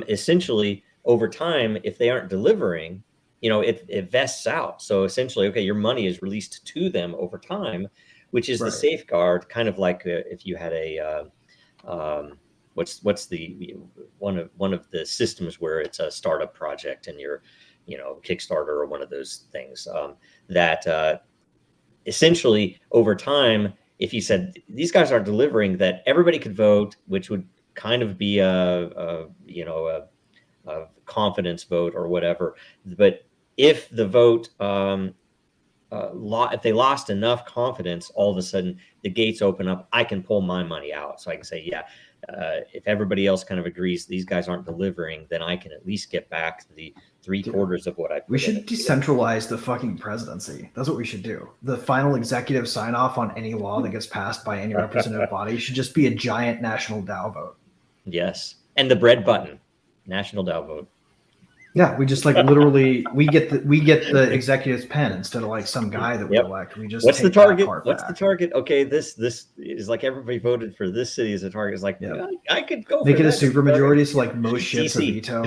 essentially over time, if they aren't delivering, it vests out. So essentially, okay, your money is released to them over time, which is the safeguard, kind of like if you had a what's the one of the systems where it's a startup project and you're, Kickstarter or one of those things that essentially over time, if you said these guys aren't delivering, that everybody could vote, which would kind of be a confidence vote or whatever. But if the vote, if they lost enough confidence, all of a sudden the gates open up. I can pull my money out, so I can say, yeah. If everybody else kind of agrees these guys aren't delivering, then I can at least get back the 3/4 of what I. We should decentralize the fucking presidency. That's what we should do. The final executive sign off on any law that gets passed by any representative body should just be a giant national DAO vote. Yes, and the bread button, national DAO vote. Yeah, we just literally we get the executive's pen instead of some guy that we elect. We just what's take the target? What's the target? Okay, this is like everybody voted for this city as a target. It's like I could go make for it a that super majority, so most shit's a DC. veto.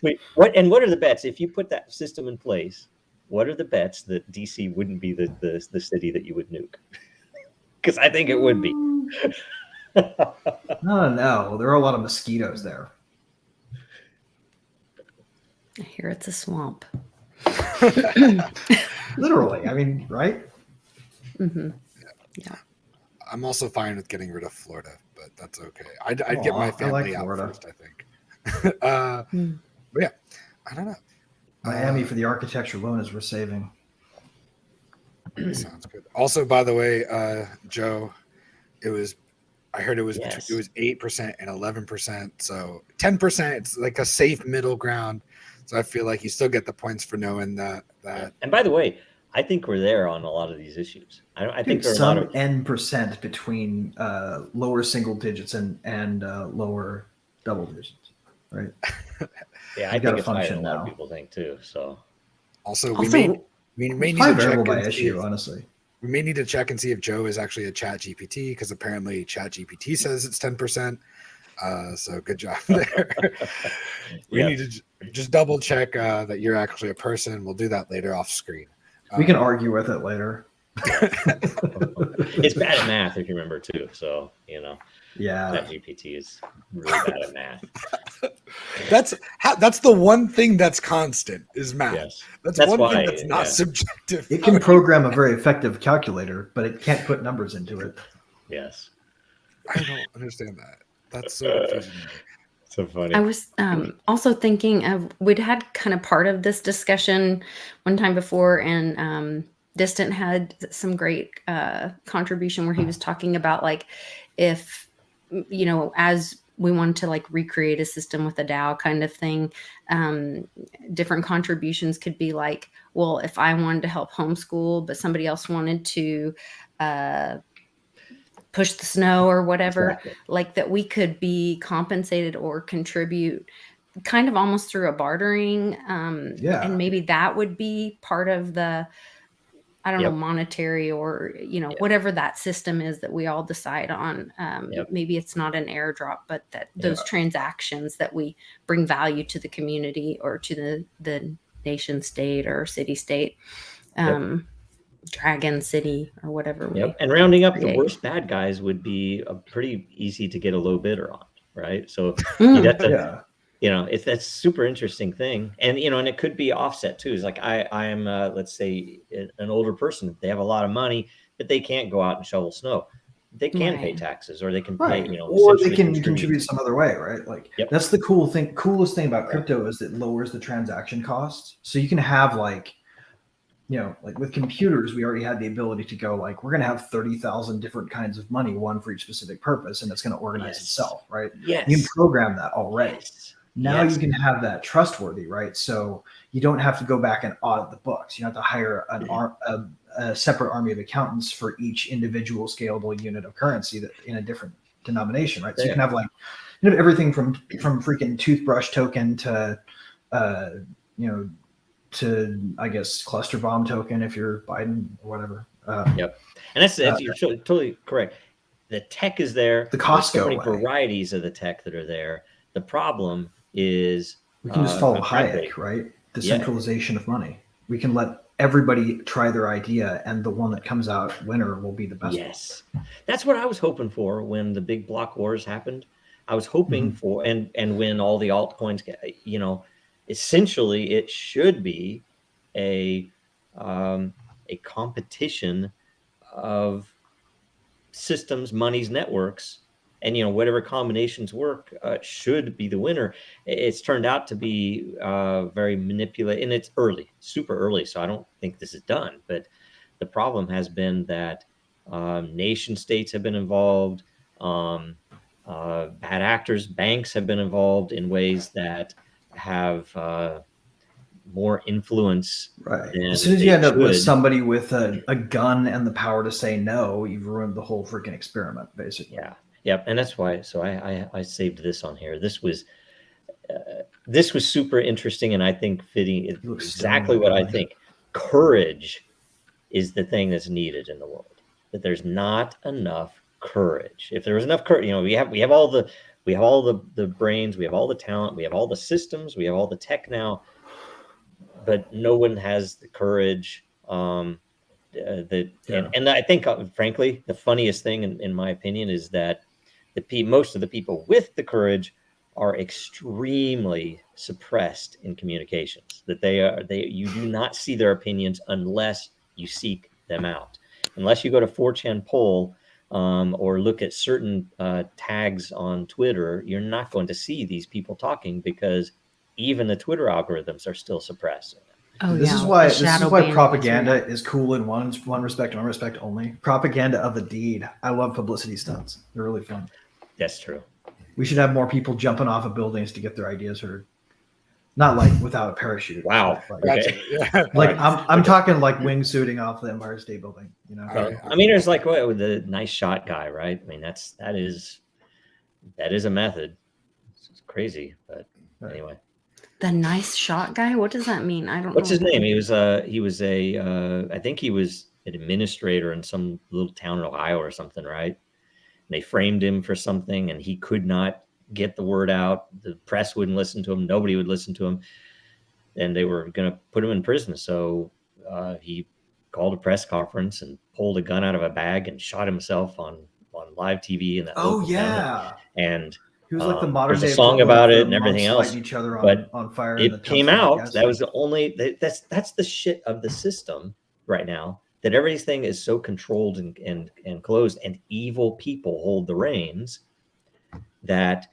Wait, what are the bets? If you put that system in place, what are the bets that DC wouldn't be the city that you would nuke? Because I think it would be. No, there are a lot of mosquitoes there. I hear it's a swamp. Literally, I mean, right? Mm-hmm. Yeah. I'm also fine with getting rid of Florida, but that's okay. I'd get my family out first, I think. But yeah, I don't know. Miami for the architecture loan is we're saving. Sounds good. Also, by the way, Joe, I heard it was 8% and 11%. So 10%, it's like a safe middle ground. So I feel like you still get the points for knowing that. And by the way, I think we're there on a lot of these issues. I think there's some a lot of N% between lower single digits and lower double digits, right? Yeah, I think it's higher than a lot of people think too. So also we may need to check by issue, honestly. We may need to check and see if Joe is actually a Chat GPT, because apparently Chat GPT says it's 10%. So good job there. We need to just double check that you're actually a person. We'll do that later off screen. We can argue with it later. It's bad at math, if you remember too. So yeah, Chat GPT is really bad at math. That's the one thing that's constant is math. Yes. That's one thing that's not subjective. It can program a very effective calculator, but it can't put numbers into it. Yes. I don't understand that. That's so confusing. So funny. I was also thinking of, we'd had kind of part of this discussion one time before, and Distant had some great contribution where he was talking about if, as we wanted to recreate a system with a DAO kind of thing, different contributions could be well, if I wanted to help homeschool, but somebody else wanted to push the snow or whatever, that we could be compensated or contribute kind of almost through a bartering. And maybe that would be part of the, I don't know, monetary or, whatever that system is that we all decide on. Maybe it's not an airdrop, but that those transactions that we bring value to the community or to the nation state or city state. Dragon City or whatever. And rounding up the worst bad guys would be pretty easy to get a low bidder on, right? So you'd have to, if that's super interesting thing, and and it could be offset too. It's I am let's say an older person, they have a lot of money, but they can't go out and shovel snow. They can pay taxes, or they can pay, or they can contribute some other way, right? That's the coolest thing about crypto is it lowers the transaction costs. So you can have with computers, we already had the ability to go we're going to have 30,000 different kinds of money, one for each specific purpose, and it's going to organize itself, right? Yes. You can program that already. Now Yes. you can have that trustworthy, right? So you don't have to go back and audit the books. You don't have to hire a separate army of accountants for each individual scalable unit of currency that in a different denomination, right? So you can have like everything from freaking toothbrush token to to I guess cluster bomb token if you're Biden or whatever. Yep, and that's you're totally correct. The tech is there. The There's so Costco many way. varieties of the tech that are there. The problem is We can just follow frankly, Hayek, right? Decentralization of money. We can let everybody try their idea, and the one that comes out winner will be the best. Yes, that's what I was hoping for when the big block wars happened. I was hoping for, and when all the altcoins, essentially it should be a competition of systems, monies, networks, and whatever combinations work should be the winner. It's turned out to be very manipulated, and it's early, super early, so I don't think this is done. But the problem has been that nation states have been involved, bad actors, banks have been involved in ways that have more influence. Right. Than As soon as they you end up with should. somebody with a gun and the power to say no, you've ruined the whole freaking experiment, basically. Yeah. Yep. And that's why. So I saved this on here. This was super interesting, and I think fitting exactly what I think. Courage is the thing that's needed in the world. That there's not enough courage. If there was enough courage, we have all the brains, we have all the talent, we have all the systems, we have all the tech now, but no one has the courage. And I think, frankly, the funniest thing, in my opinion, is that most of the people with the courage are extremely suppressed in communications. That you do not see their opinions unless you seek them out. Unless you go to 4chan poll or look at certain tags on Twitter, you're not going to see these people talking, because even the Twitter algorithms are still suppressing them. Oh, This yeah, is why ban propaganda is cool in one respect and one respect only. Propaganda of the deed. I love publicity stunts. They're really fun. That's true. We should have more people jumping off of buildings to get their ideas heard. Not like without a parachute. Wow. Gotcha. Yeah. Like I'm talking like wingsuiting off the Empire State Building. I mean, there's like the nice shot guy, right? I mean, that is a method. It's crazy, but anyway. The nice shot guy. What does that mean? I don't know. What's his name? He was I think he was an administrator in some little town in Ohio or something, right? And they framed him for something, and he could not get the word out. The press wouldn't listen to him. Nobody would listen to him, and they were going to put him in prison. So he called a press conference and pulled a gun out of a bag and shot himself on live TV in that. Oh yeah, and he was like the modern there's day a song about it and everything else. Each other on fire. It came out. That was the only. That's the shit of the system right now. That everything is so controlled and closed, and evil people hold the reins. That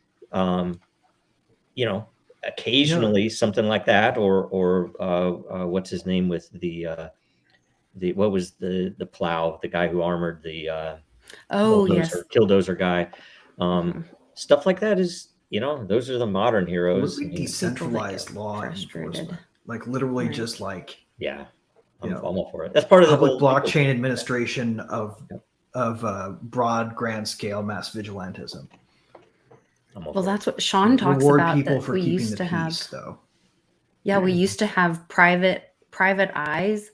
occasionally something like that, or what's his name with the what was the plow, the guy who armored the killdozer guy, stuff like that is, those are the modern heroes. Decentralized law enforcement, like literally just like I'm all for it. That's part of the whole blockchain administration of broad grand scale mass vigilantism. Well, that's what Sean talks about. People for we used to have, though. Yeah, we used to have private eyes,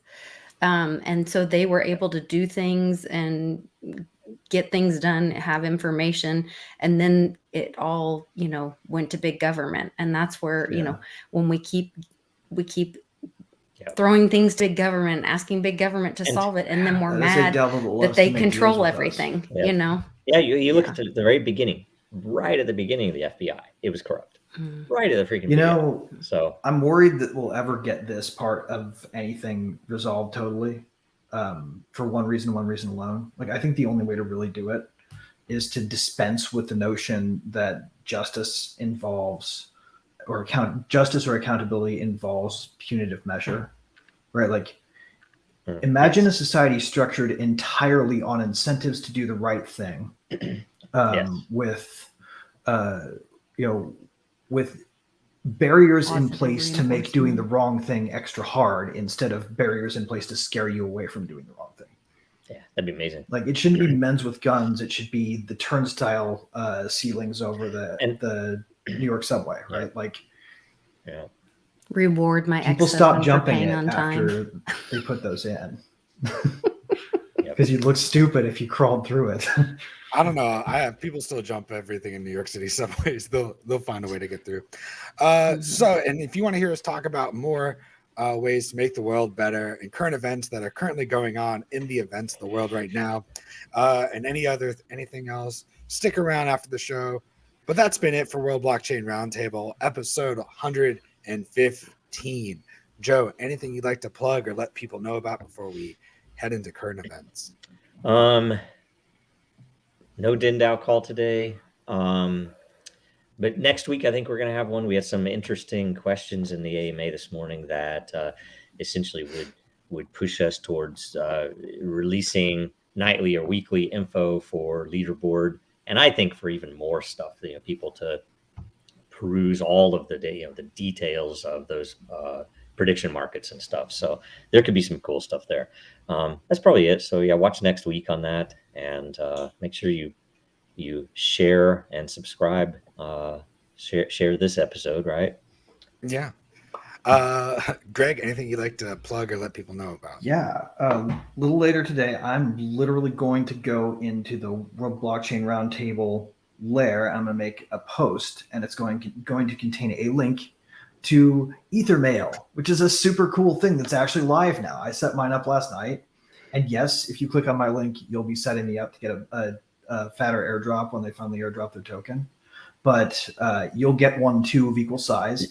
and so they were able to do things and get things done, have information, and then it all went to big government, and that's where when we keep throwing things to big government, asking big government to solve it, and then we're mad that they control everything. You look at the very beginning. Right at the beginning of the FBI, it was corrupt. Right at the freaking beginning. So I'm worried that we'll ever get this part of anything resolved totally, for one reason alone. Like, I think the only way to really do it is to dispense with the notion that justice or accountability involves punitive measure, right? Like, imagine a society structured entirely on incentives to do the right thing. With barriers in Positive place to make doing the reinforcement. wrong thing extra hard instead of barriers in place to scare you away from doing the wrong thing. Yeah, that'd be amazing. Like it shouldn't be men's with guns. It should be the turnstile ceilings over And the New York subway, right? Like yeah, Reward my people ex-husband stop for jumping paying it on time. after they put those in. Yep. Because you'd look stupid if you crawled through it. I don't know. I have people still jump everything in New York City subways. They'll find a way to get through. So, and if you want to hear us talk about more ways to make the world better and current events that are currently going on in the events of the world right now, and anything else, stick around after the show. But that's been it for World Blockchain Roundtable, episode 115. Joe, anything you'd like to plug or let people know about before we head into current events? No DINDAO call today. But next week, I think we're going to have one. We had some interesting questions in the AMA this morning that essentially would push us towards releasing nightly or weekly info for leaderboard, and I think for even more stuff, people to peruse all of the the details of those prediction markets and stuff. So there could be some cool stuff there. That's probably it. So yeah, watch next week on that, and make sure you share and subscribe. Share this episode, right? Yeah. Greg, anything you'd like to plug or let people know about? Yeah. A little later today, I'm literally going to go into the World Blockchain Roundtable lair. I'm going to make a post, and it's going to contain a link to Ethermail, which is a super cool thing that's actually live now. I set mine up last night. And yes, if you click on my link, you'll be setting me up to get a fatter airdrop when they finally airdrop their token. But you'll get one too of equal size.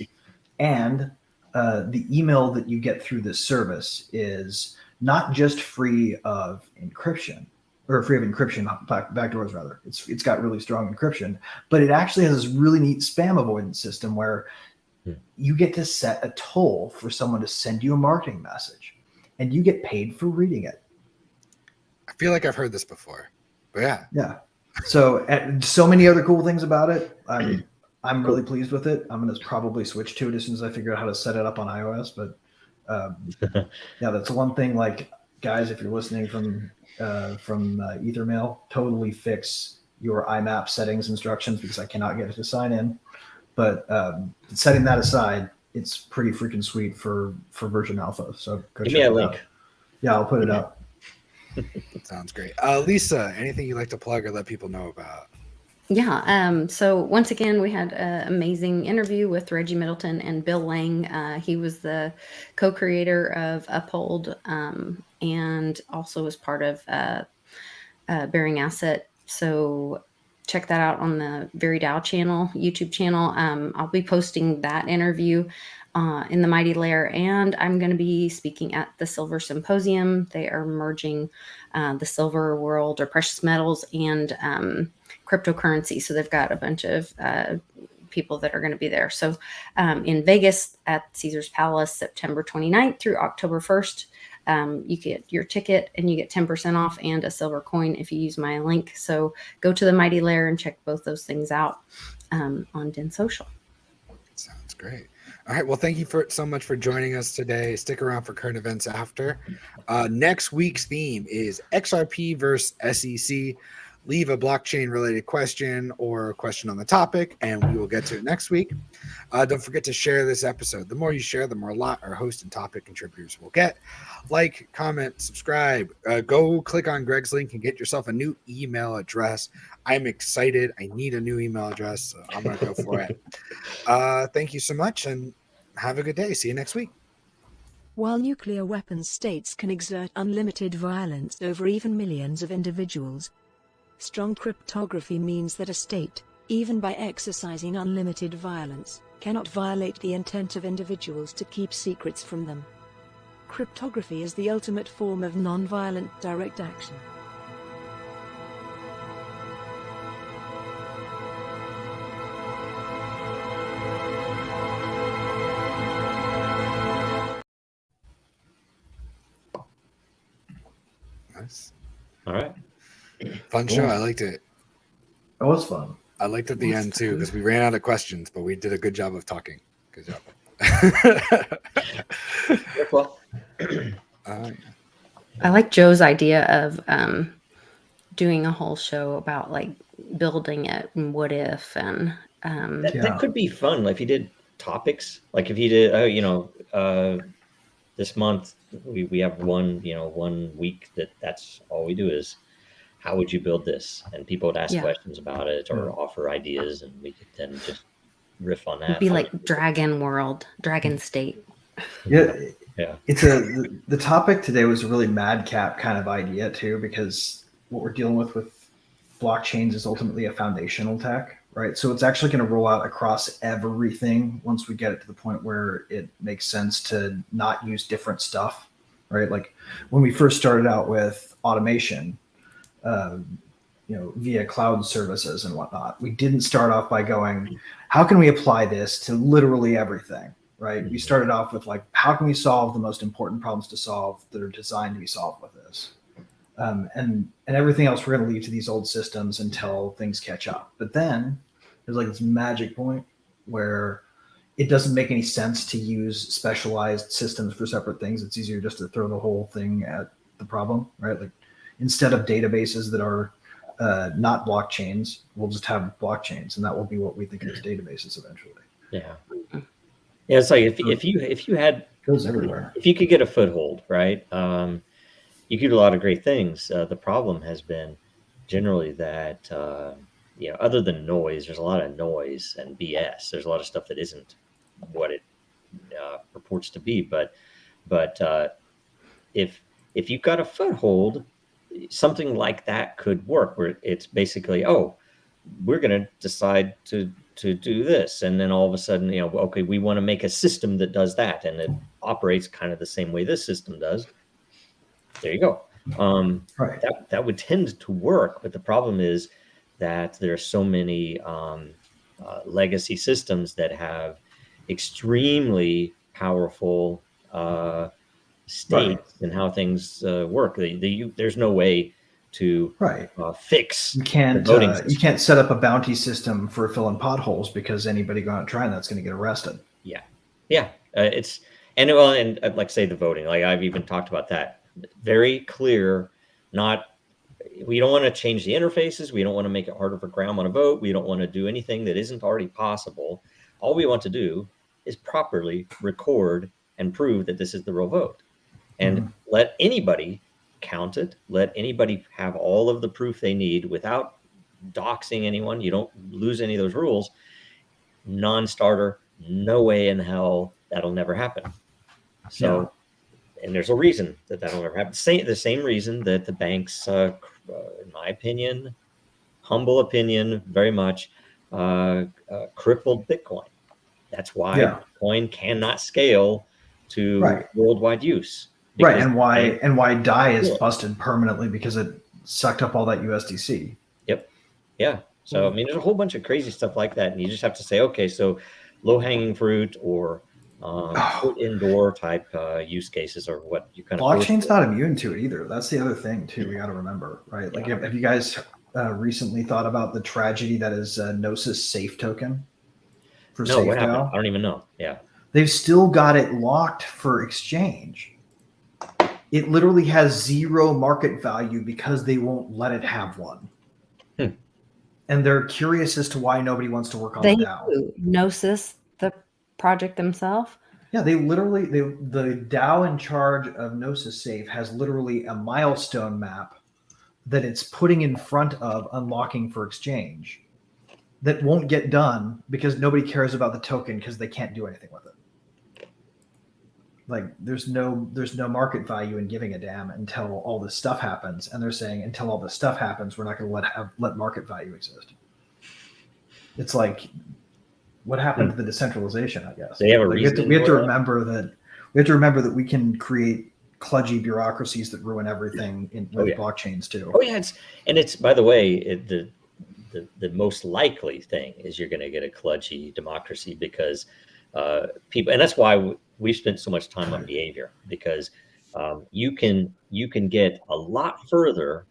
And the email that you get through this service is not just free of encryption, or free of encryption backdoors rather. It's got really strong encryption, but it actually has this really neat spam avoidance system where you get to set a toll for someone to send you a marketing message, and you get paid for reading it. I feel like I've heard this before, but yeah. Yeah. So so many other cool things about it. I'm really pleased with it. I'm going to probably switch to it as soon as I figure out how to set it up on iOS. But yeah, that's one thing. Like, guys, if you're listening from Ethermail, totally fix your IMAP settings instructions because I cannot get it to sign in. But setting that aside, it's pretty freaking sweet for version alpha. So go Give check me a it link. out. Yeah, I'll put it up. Sounds great. Lisa, anything you'd like to plug or let people know about? Yeah. So once again, we had an amazing interview with Reggie Middleton and Bill Lang. He was the co-creator of Uphold, and also was part of Bearing Asset. So check that out on the VeryDAO channel, YouTube channel. I'll be posting that interview in the Mighty Lair, and I'm going to be speaking at the Silver Symposium. They are merging the silver world, or precious metals, and cryptocurrency. So they've got a bunch of people that are going to be there. So in Vegas at Caesar's Palace, September 29th through October 1st, you get your ticket and you get 10% off and a silver coin if you use my link. So go to the Mighty Lair and check both those things out on Den Social. Sounds great. All right. Well, thank you so much for joining us today. Stick around for current events after. Next week's theme is XRP versus SEC. Leave a blockchain related question or a question on the topic, and we will get to it next week. Don't forget to share this episode. The more you share, the more our host and topic contributors will get. Like, comment, subscribe. Go click on Greg's link and get yourself a new email address. I'm excited. I need a new email address, so I'm going to go for it. Thank you so much, and have a good day. See you next week. While nuclear weapons states can exert unlimited violence over even millions of individuals, strong cryptography means that a state, even by exercising unlimited violence, cannot violate the intent of individuals to keep secrets from them. Cryptography is the ultimate form of non-violent direct action. Nice. All right. Fun show. I liked it. That was fun. I liked at the end too because we ran out of questions, but we did a good job of talking. Good job. Well, I like Joe's idea of doing a whole show about like building it and what if and that could be fun. Like if you did topics, like if you did, this month we have one, 1 week that's all we do is how would you build this, and people would ask questions about it or offer ideas, and we could then just riff on that. It'd be like Dragon World, Dragon State. Yeah. It's the topic today was a really madcap kind of idea too, because what we're dealing with blockchains is ultimately a foundational tech, right? So it's actually going to roll out across everything once we get it to the point where it makes sense to not use different stuff, right? Like when we first started out with automation, via cloud services and whatnot, we didn't start off by going, how can we apply this to literally everything, right? We started off with like, how can we solve the most important problems to solve that are designed to be solved with this? And everything else we're going to leave to these old systems until things catch up. But then there's like this magic point where it doesn't make any sense to use specialized systems for separate things. It's easier just to throw the whole thing at the problem, right? Like instead of databases that are not blockchains, we'll just have blockchains, and that will be what we think of as databases eventually. Yeah. It's like if you had, it goes everywhere. If you could get a foothold, right? You could do a lot of great things. The problem has been generally that other than noise, there's a lot of noise and BS. There's a lot of stuff that isn't what it purports to be. But if you've got a foothold, something like that could work, where it's basically, we're going to decide to do this, and then all of a sudden, okay, we want to make a system that does that, and it operates kind of the same way this system does. There you go. Right. That would tend to work, but the problem is that there are so many legacy systems that have extremely powerful states and how things work. There's no way to fix. You can't set up a bounty system for filling potholes because anybody going to try and that's going to get arrested. Yeah. And like say the voting, like I've even talked about that. Very clear. We don't want to change the interfaces. We don't want to make it harder for grandma to vote. We don't want to do anything that isn't already possible. All we want to do is properly record and prove that this is the real vote, and let anybody count it. Let anybody have all of the proof they need without doxing anyone. You don't lose any of those rules. Non-starter, no way in hell that'll never happen. So, and there's a reason that'll never happen. The same reason that the banks, in my opinion, humble opinion, very much crippled Bitcoin. That's why Bitcoin cannot scale to worldwide use. Right, and why DAI is busted permanently because it sucked up all that USDC. Yep. Yeah. So I mean, there's a whole bunch of crazy stuff like that, and you just have to say, okay, so low-hanging fruit or put indoor type use cases or what you kind of. Blockchain's not immune to it either. That's the other thing too. We got to remember, right? Like, have you guys recently thought about the tragedy that is Gnosis Safe token for No, what SafeDAO? happened? I don't even know. Yeah. They've still got it locked for exchange. It literally has zero market value because they won't let it have one. And they're curious as to why nobody wants to work on the DAO. Gnosis, the project themselves? Yeah, the DAO in charge of Gnosis Safe has literally a milestone map that it's putting in front of unlocking for exchange that won't get done because nobody cares about the token because they can't do anything with it. Like there's no market value in giving a damn until all this stuff happens, and they're saying until all this stuff happens, we're not going to let market value exist. It's like what happened to the decentralization, I guess. They have a reason. We have to remember that we can create kludgy bureaucracies that ruin everything with blockchains too. Oh yeah, it's by the way, the most likely thing is you're going to get a kludgy democracy because people, and that's why we've spent so much time on behavior, because you can get a lot further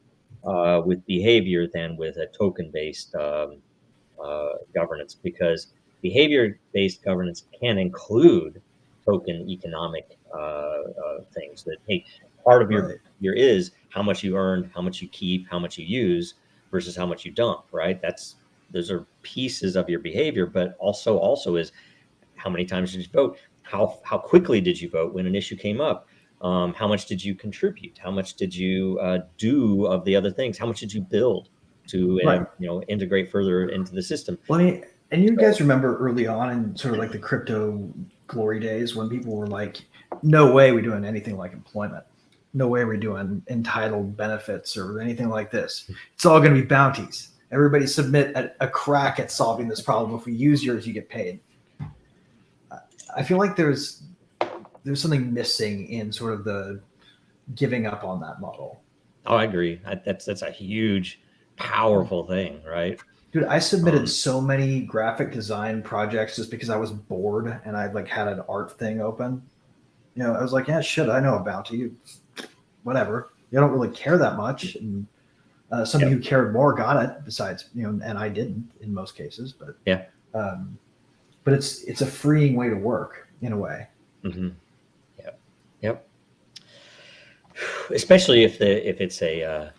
with behavior than with a token based governance, because behavior-based governance can include token economic things. That, hey, part of your is how much you earn, how much you keep, how much you use versus how much you dump, right? Those are pieces of your behavior, but also is how many times did you vote? How quickly did you vote when an issue came up? How much did you contribute? How much did you do of the other things? How much did you build to integrate further into the system? Well, and you guys remember early on in sort of like the crypto glory days when people were like, no way we're doing anything like employment. No way we're doing entitled benefits or anything like this. It's all going to be bounties. Everybody submit a crack at solving this problem. If we use yours, you get paid. I feel like there's something missing in sort of the giving up on that model. Oh, I agree. That's a huge, powerful thing, right? Dude, I submitted so many graphic design projects just because I was bored and I like had an art thing open. You know, I was like, yeah, shit, I know a bounty. Whatever. You don't really care that much. And somebody who cared more got it besides, and I didn't in most cases, but yeah. But it's a freeing way to work in a way. Mm-hmm. Yep. Especially if it's a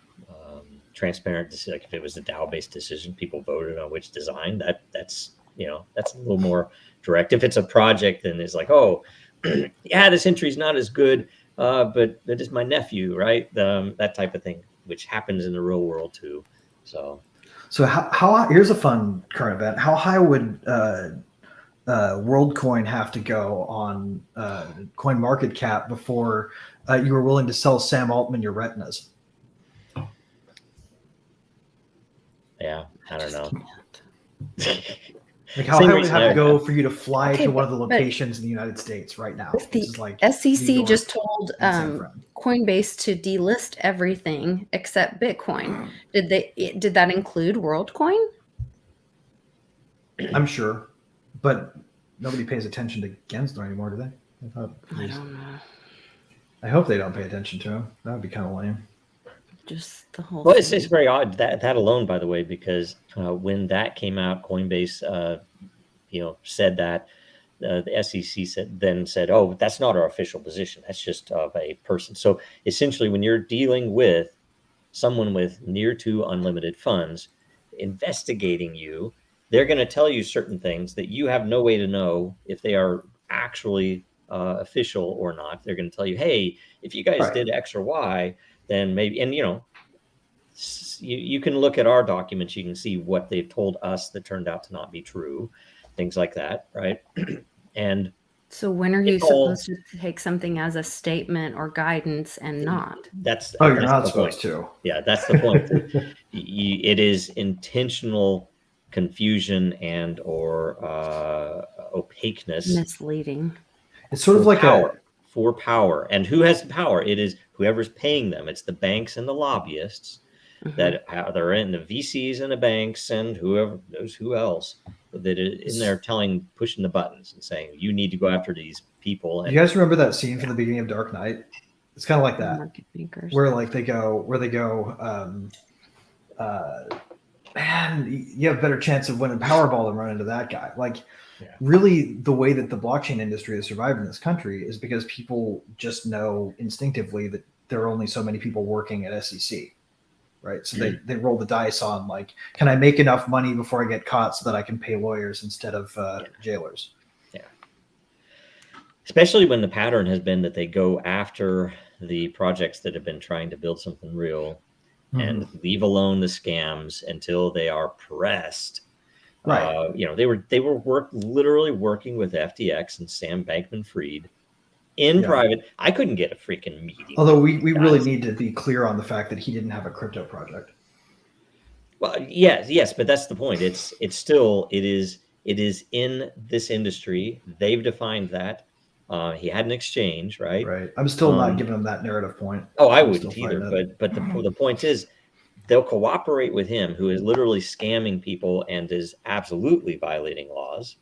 transparent decision, like if it was a DAO-based decision, people voted on which design. That's a little more direct. If it's a project, then it's like, oh, yeah, this entry is not as good, but that is my nephew, right? That type of thing, which happens in the real world too. So how here's a fun current event. How high would WorldCoin have to go on coin market cap before you were willing to sell Sam Altman your retinas? Yeah, I don't know. Like how high would it have to go for you to fly to one of the locations in the United States right now? If the SEC just told Coinbase to delist everything except Bitcoin, did that include WorldCoin? I'm sure, but nobody pays attention to Gensler anymore, do they? I don't know. I hope they don't pay attention to him. That would be kind of lame. Just the whole. Well, it's very odd that alone, by the way, because when that came out, Coinbase, said that the SEC said, oh, that's not our official position. That's just of a person. So essentially, when you're dealing with someone with near to unlimited funds investigating you, they're going to tell you certain things that you have no way to know if they are actually official or not. They're going to tell you, hey, if you guys did X or Y, then maybe, and you can look at our documents, you can see what they've told us that turned out to not be true, things like that, right? And so when are you supposed to take something as a statement or guidance and not? You're not supposed to. Yeah, that's the point. It is intentional confusion and or opaqueness, misleading. It's sort of like for power. And who has the power? It is whoever's paying them. It's the banks and the lobbyists that are in the VCs and the banks and whoever knows who else that is in there pushing the buttons and saying, you need to go after these people. And, you guys remember that scene from the beginning of Dark Knight? It's kind of like that, where they go, man, you have a better chance of winning Powerball than running into that guy. Really, the way that the blockchain industry has survived in this country is because people just know instinctively that there are only so many people working at SEC, right? So they roll the dice on can I make enough money before I get caught so that I can pay lawyers instead of jailers? Yeah. Especially when the pattern has been that they go after the projects that have been trying to build something real and leave alone the scams until they are pressed. Right. They were literally working with FTX and Sam Bankman-Fried in private. I couldn't get a freaking meeting. Although we really need to be clear on the fact that he didn't have a crypto project. Well, yes, but that's the point. It is in this industry. They've defined that. He had an exchange, right? Right. I'm still not giving him that narrative point. Oh, I wouldn't either. But the point is, they'll cooperate with him, who is literally scamming people and is absolutely violating laws,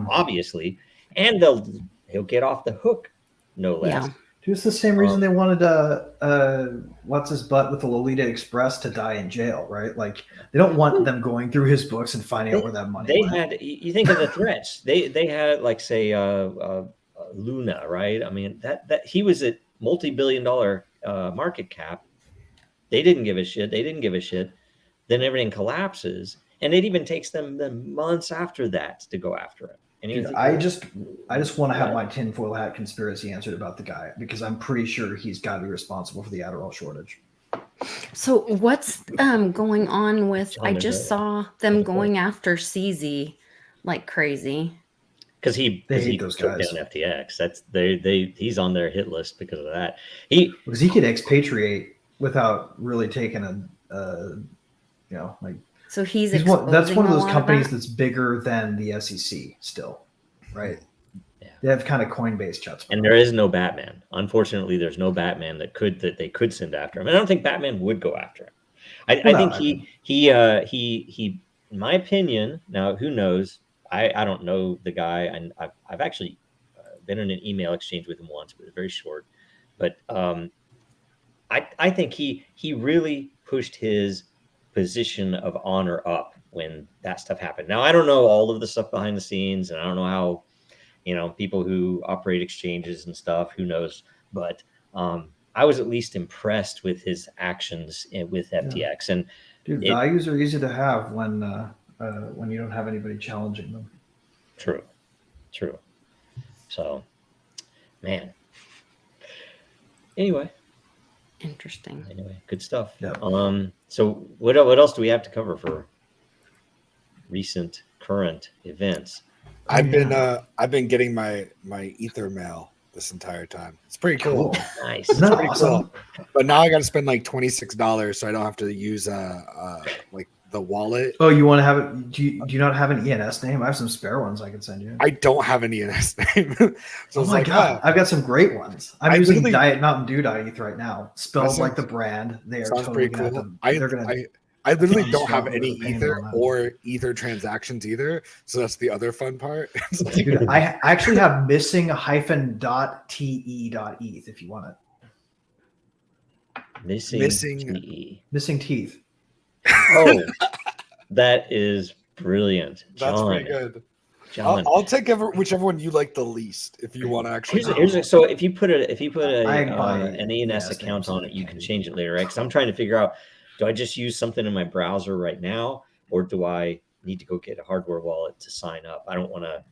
obviously, and he'll get off the hook, no less. Yeah. It's the same reason they wanted what's his butt with the Lolita Express to die in jail, right? Like they don't want them going through his books and finding out where that money They went. had. You think of the threats. They had like say Luna, right? I mean that he was at multi-billion-dollar market cap. They didn't give a shit. Then everything collapses, and it even takes them months after that to go after him. And Dude, I just want to have my tinfoil hat conspiracy answered about the guy because I'm pretty sure he's got to be responsible for the Adderall shortage. So what's going on with? I just saw them going after CZ like crazy. Because he those took guys down FTX. That's he's on their hit list because of that. Because he could expatriate without really taking like. So that's one of those companies that's bigger than the SEC still, right? Yeah. They have kind of Coinbase chutzpah. And there is no Batman. Unfortunately, there's no Batman that they could send after him. And I don't think Batman would go after him. I think he in my opinion, now who knows? I don't know the guy, and I've actually been in an email exchange with him once, but very short. But I think he really pushed his position of honor up when that stuff happened. Now I don't know all of the stuff behind the scenes, and I don't know how people who operate exchanges and stuff. Who knows? But I was at least impressed with his actions with FTX. And dude, values are easy to have when you don't have anybody challenging them. True. So, man. Anyway. Interesting. Anyway, good stuff. Yeah. So what else do we have to cover for recent current events? I've been getting my Ether mail this entire time. It's pretty cool. Nice. Isn't that awesome? Cool. But now I got to spend like $26 so I don't have to use like the wallet. Oh, you want to have it? Do you not have an ENS name? I have some spare ones I can send you. I don't have an ENS name. So my God, I've got some great ones. I'm using Diet Mountain Dew .eth right now. Spelled like the brand. They are totally pretty cool. They're I literally don't have any Ether or Ether transactions either. So that's the other fun part. Dude, I actually have missing -te.eth if you want it. Missing teeth. Oh, that is brilliant. That's pretty good. John, I'll take whichever one you like the least. If you want to actually. So if you put an ENS account on it, you can change it later, right? Because I'm trying to figure out, do I just use something in my browser right now, or do I need to go get a hardware wallet to sign up? I don't want to,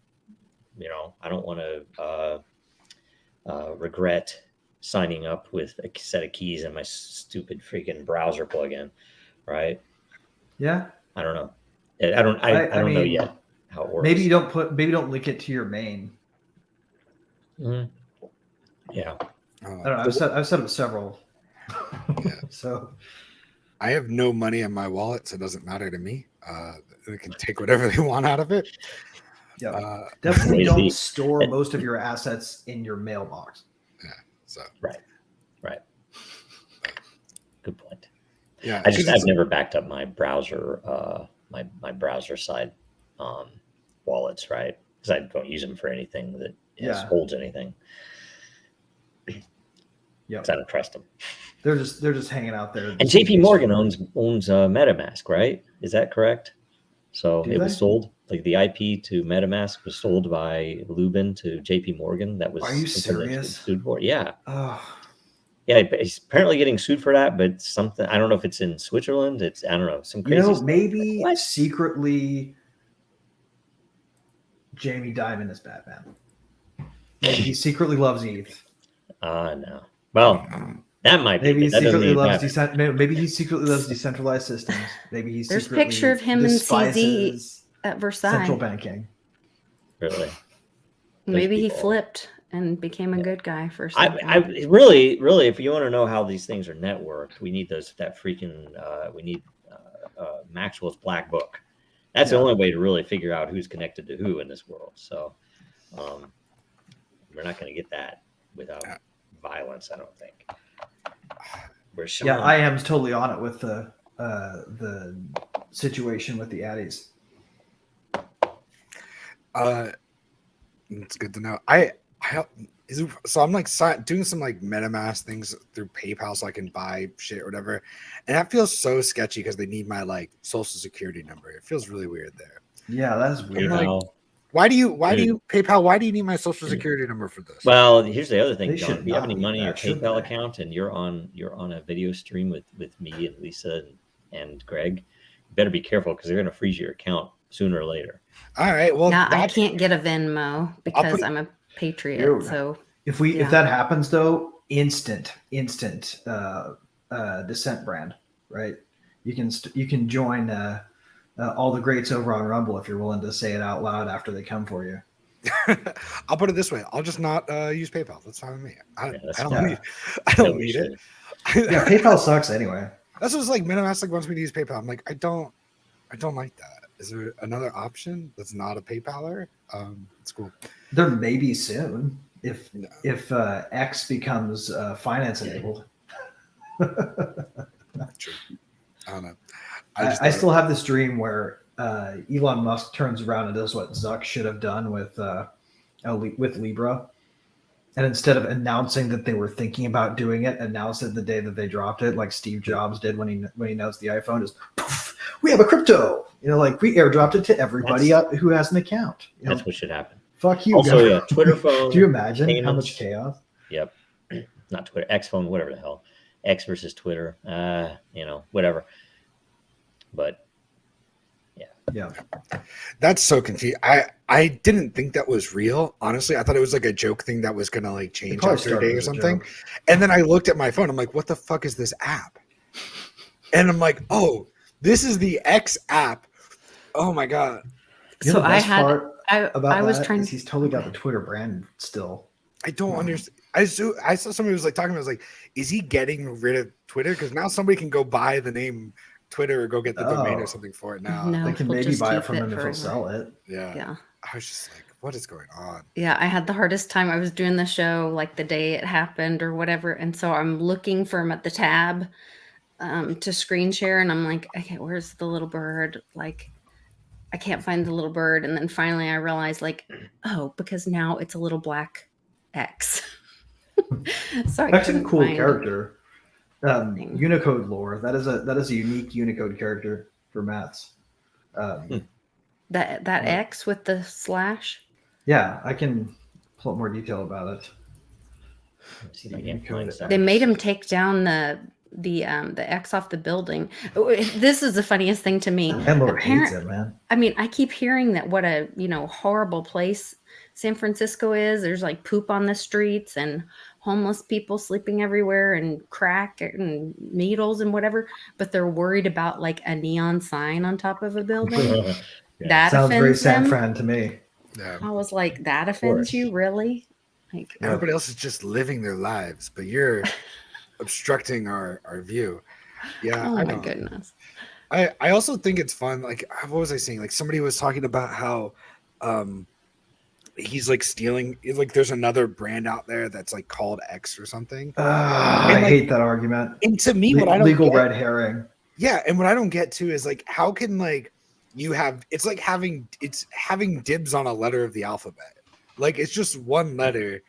regret signing up with a set of keys and my stupid freaking browser plugin, right? Yeah. I don't know. I don't know yet how it works. Maybe don't link it to your main. Mm-hmm. Yeah. I don't know. I've set up several. Yeah. So I have no money in my wallet, so it doesn't matter to me. They can take whatever they want out of it. Yeah. Definitely don't store most of your assets in your mailbox. Yeah. So right. Good point. Yeah. I've never backed up my browser, my browser side wallets, right? Because I don't use them for anything that holds anything. Yeah. I don't trust them. They're just hanging out there. And JP Morgan owns MetaMask, right? Is that correct? So was sold, like the IP to MetaMask was sold by Lubin to JP Morgan. That was. Are you serious? Sued for? Yeah. Oh. Yeah, he's apparently getting sued for that, but something, I don't know if it's in Switzerland. I don't know, some crazy stuff. Maybe secretly Jamie Dimon is Batman. Maybe he secretly loves ETH. No. Well, that might be. Maybe he secretly loves decentralized systems. Maybe he's there's a picture of him and CZ at Versailles. Central banking. Really? Maybe he flipped and became a good guy for something. I really, if you want to know how these things are networked, we need we need Maxwell's Black Book. That's the only way to really figure out who's connected to who in this world. So we're not going to get that without violence, I don't think. I am totally on it with the situation with the Addies. It's good to know. So I'm like doing some like MetaMask things through PayPal so I can buy shit or whatever, and that feels so sketchy because they need my like social security number. It feels really weird there. Yeah, that's weird. like, PayPal. Why do you PayPal? Why do you need my social security number for this? Well, here's the other thing, They John. should If you have not any need money in your that, should PayPal they? account and you're on a video stream with me and Lisa and Greg, you better be careful because they're going to freeze your account sooner or later. All right. Well, Yeah, I can't get a Venmo because I'm a patriot. You're- So If Yeah. that happens though, instant Descent brand, right? You can join all the greats over on Rumble if you're willing to say it out loud after they come for you. I'll put it this way. I'll just not use PayPal. That's fine with me. I don't yeah. need it. Yeah, PayPal sucks anyway. That's what's like MetaMask like wants me to use PayPal. I'm like, I don't like that. Is there another option that's not a PayPaler? It's cool. There may be soon if No. X becomes finance enabled. True. I don't know. I still have this dream where Elon Musk turns around and does what Zuck should have done with Libra, and instead of announcing that they were thinking about doing it, announced it the day that they dropped it, like Steve Jobs did when he announced the iPhone. Just poof, we have a crypto. Like we airdropped it to everybody who has an account. That's what should happen. Fuck you. Also, guys. yeah, Twitter phone. Do you imagine how payments. much chaos? Yep. Not Twitter, X phone, whatever the hell. X versus Twitter. Whatever. But Yeah. That's so confusing. I didn't think that was real. Honestly, I thought it was like a joke thing that was gonna like change probably after a started day or as a something. joke. And then I looked at my phone. I'm like, what the fuck is this app? And I'm like, oh, this is the X app. Oh my god. You know so the I best had part about I was that trying is he's totally got the Twitter brand still. I don't understand. I saw somebody was like talking about. I was like, is he getting rid of Twitter? Because now somebody can go buy the name Twitter or go get the domain Oh. or something for it now. No. They can he'll maybe just buy it keep from it him if he'll forever. sell it. Yeah. Yeah. I was just like, what is going on? Yeah, I had the hardest time. I was doing the show like the day it happened or whatever. And so I'm looking for him at the tab to screen share. And I'm like, okay, where's the little bird? Like, I can't find the little bird. And then finally I realized like, oh, because now it's a little black X. So I That's a couldn't cool find character. thing. Unicode lore. That is a unique Unicode character for maths. That X with the slash. Yeah, I can pull up more detail about it. let's see if I can find They something. They made him take down the X off the building. This is the funniest thing to me. Landlord hates Apparent- it, man. I mean, I keep hearing that what a horrible place San Francisco is. There's like poop on the streets and homeless people sleeping everywhere and crack and needles and whatever. But they're worried about like a neon sign on top of a building. That Sounds very offends San them. Fran to me. Yeah. I was like, that offends course. you, really? Like, Everybody else is just living their lives, but you're obstructing our view. Yeah. oh I my know. goodness. I also think it's fun. Like, what was I saying? Like, somebody was talking about how he's like stealing. Like, there's another brand out there that's like called X or something. I like- hate that argument. And to me, what I don't Legal get, red herring. yeah, and what I don't get too is like, how can like you have? It's like having dibs on a letter of the alphabet. Like, it's just one letter.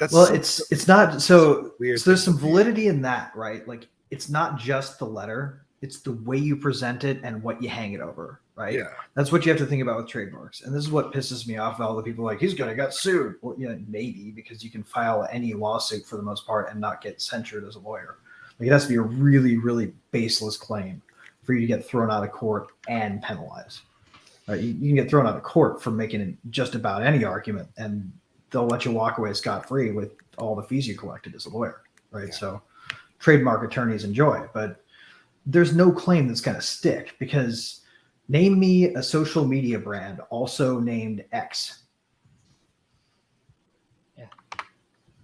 That's Well, so- it's not so weird So there's thing some to do. validity in that, right? Like it's not just the letter; it's the way you present it and what you hang it over, right? yeah. That's what you have to think about with trademarks. And this is what pisses me off. All the people like he's gonna get sued. Well, yeah, maybe because you can file any lawsuit for the most part and not get censured as a lawyer. Like it has to be a really, really baseless claim for you to get thrown out of court and penalized. Right? You can get thrown out of court for making just about any argument, and they'll let you walk away scot-free with all the fees you collected as a lawyer, right? Yeah. So trademark attorneys enjoy, but there's no claim that's going to stick because name me a social media brand also named X. Yeah.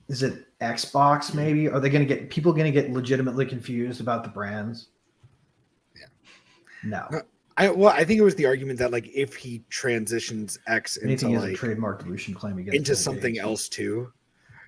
Is it Xbox maybe? Are they going to get people going to get legitimately confused about the brands? Yeah. No. I think it was the argument that like if he transitions X into Anything is a like trademark dilution claim against into something else too,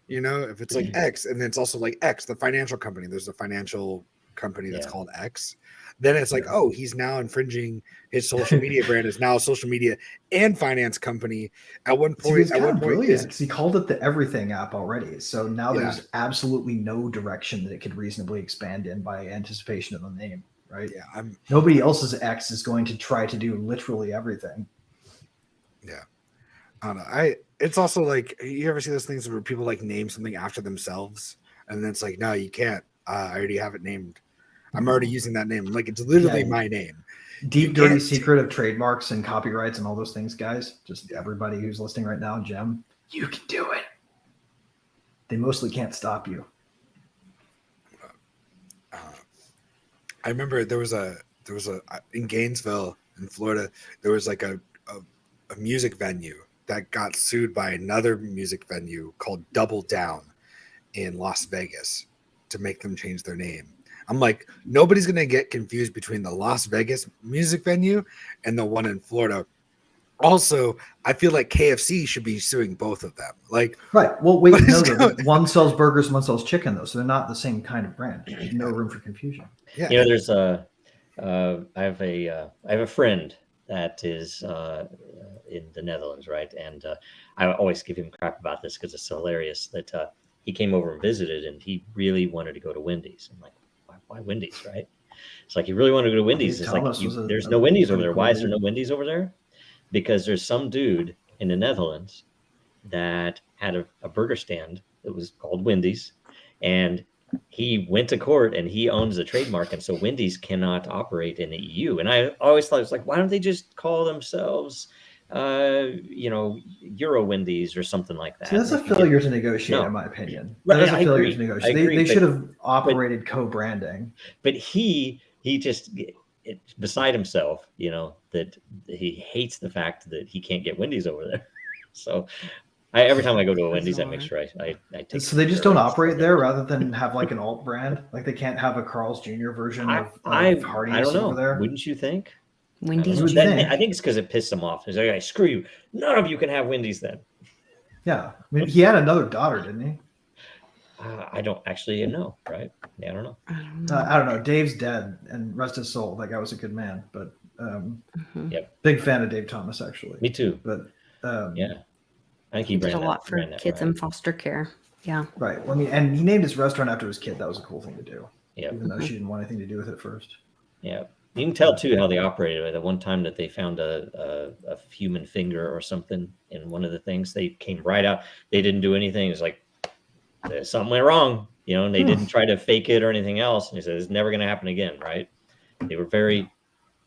if it's like X and then it's also like X, the financial company. There's a financial company that's Yeah. called X, then it's like, oh, he's now infringing his social media brand is now a social media and finance company. At one See, point, it's at kind one of point, brilliant because he called it the Everything app already. So now Yeah. there's absolutely no direction that it could reasonably expand in by anticipation of the name, right? yeah, Nobody else's X is going to try to do literally everything. I don't know. It's also like, you ever see those things where people like name something after themselves, and then it's like, no, you can't. I already have it named. I'm already using that name. Like, it's literally Yeah. my name. Deep, You dirty can't- secret of trademarks and copyrights and all those things, guys. Just everybody who's listening right now, Jim, you can do it. They mostly can't stop you. I remember there was a in Gainesville in Florida, there was like a music venue that got sued by another music venue called Double Down in Las Vegas to make them change their name. I'm like, nobody's gonna get confused between the Las Vegas music venue and the one in Florida. Also, I feel like KFC should be suing both of them. Like, Right. Well, wait, What no, is though. going- One sells burgers, one sells chicken, though. So they're not the same kind of brand. There's no room for confusion. yeah, You know, there's I have a friend that is in the Netherlands, right? And I always give him crap about this because it's hilarious that he came over and visited, and he really wanted to go to Wendy's. I'm like, why Wendy's, right? It's like, you really want to go to Wendy's. Dave It's like, Thomas was there's a no Wendy's over pretty there. cool Why is there dude. no Wendy's over there? Because there's some dude in the Netherlands that had a burger stand that was called Wendy's, and he went to court and he owns the trademark, and so Wendy's cannot operate in the EU. And I always thought, it's like, why don't they just call themselves Euro Wendy's or something like that? See, that's a They can get- failure to negotiate, No. in my opinion. Right, That is a I failure agree. to I negotiate. agree, They but- should have operated co-branding. But he just beside himself, that he hates the fact that he can't get Wendy's over there. So every time I go to a Wendy's, I make sure I take. So they just don't operate there rather than have like an alt brand. Like they can't have a Carl's Jr. version of Hardee's I don't know. over there. Wouldn't you think? Wendy's. You would Junior. think. I think it's because it pissed him off. He's like, "Hey, screw you! None of you can have Wendy's then." Yeah, I mean, he had another daughter, didn't he? I don't actually know, right? Yeah, I don't know. I don't know. Dave's dead, and rest his soul. That guy was a good man, but Yep. big fan of Dave Thomas actually. Me too. But Yeah, I think He did a ran that- lot for ran that kids right. in foster care. Yeah. right. Well, I mean, and he named his restaurant after his kid. That was a cool thing to do, Yep. even though she didn't want anything to do with it first. Yeah, you can tell too how they operated. At one time that they found a human finger or something in one of the things, they came right out. They didn't do anything. It's like something went wrong, and they didn't try to fake it or anything else. And he said it's never going to happen again, right? They were very,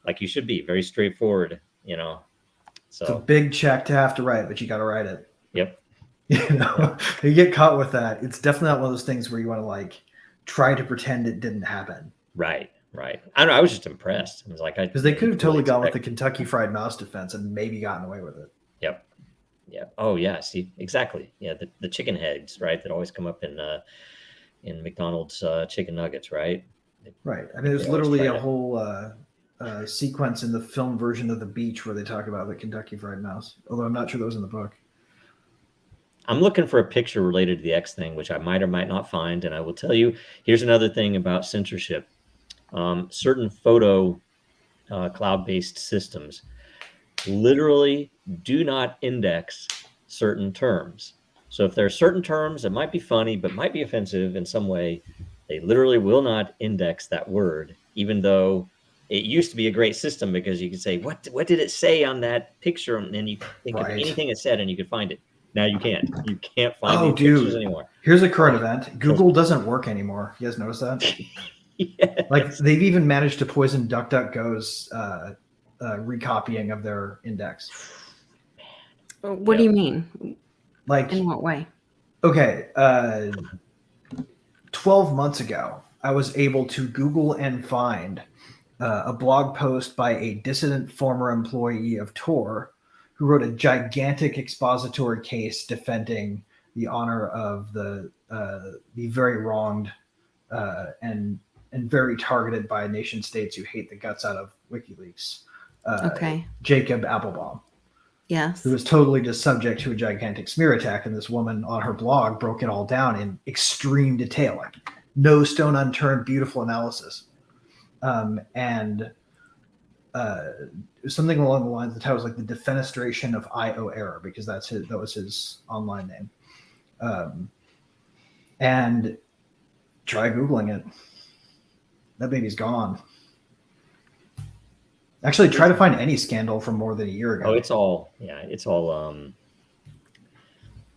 like you should be, very straightforward, It's a So big check to have to write, but you got to write it. yep, If you get caught with that, it's definitely not one of those things where you want to like try to pretend it didn't happen. right. I don't know. I was just impressed. I was like, Because they could have totally gone with the Kentucky Fried Mouse defense and maybe gotten away with it. Yep. Oh yeah. See, exactly. Yeah, the chicken heads, right? That always come up in McDonald's chicken nuggets, right? Right. I mean, there's They always literally try a to- whole sequence in the film version of The Beach where they talk about the Kentucky Fried Mouse. Although I'm not sure that was in the book. I'm looking for a picture related to the X thing, which I might or might not find. And I will tell you, here's another thing about censorship. Certain photo cloud-based systems literally do not index certain terms. So if there are certain terms that might be funny, but might be offensive in some way, they literally will not index that word, even though it used to be a great system because you could say, what did it say on that picture? And then you could think of Right. anything it said and you could find it. Now you can't. You can't find Oh, these pictures dude. anymore. Here's a current event. Google doesn't work anymore. You guys notice that? Yes. Like they've even managed to poison DuckDuckGo's recopying of their index. What do you mean? Like, In what way? okay, 12 months ago, I was able to Google and find a blog post by a dissident former employee of Tor who wrote a gigantic expository case defending the honor of the very wronged and very targeted by nation states who hate the guts out of WikiLeaks. Okay. Jacob Applebaum, Yes. who was totally just subject to a gigantic smear attack, and this woman on her blog broke it all down in extreme detail. Like no stone unturned, beautiful analysis. And something along the lines, the title was like the defenestration of IO error, because that was his online name. And try Googling it. That baby's gone. Actually, try to find any scandal from more than a year ago. Oh, it's all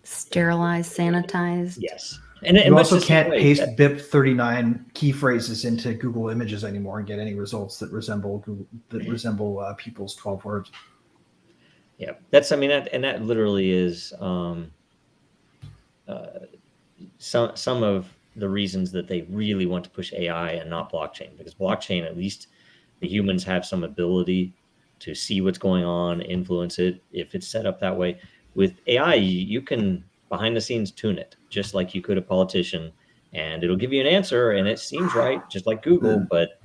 Sterilized, sanitized. yes. And you much also the same can't way paste that- BIP 39 key phrases into Google Images anymore and get any results that resemble people's 12 words. Yeah, that's, I mean, that literally is some of the reasons that they really want to push AI and not blockchain, because blockchain, at least the humans have some ability to see what's going on, influence it if it's set up that way. With AI, you can behind the scenes tune it, just like you could a politician, and it'll give you an answer and it seems right, just like Google, but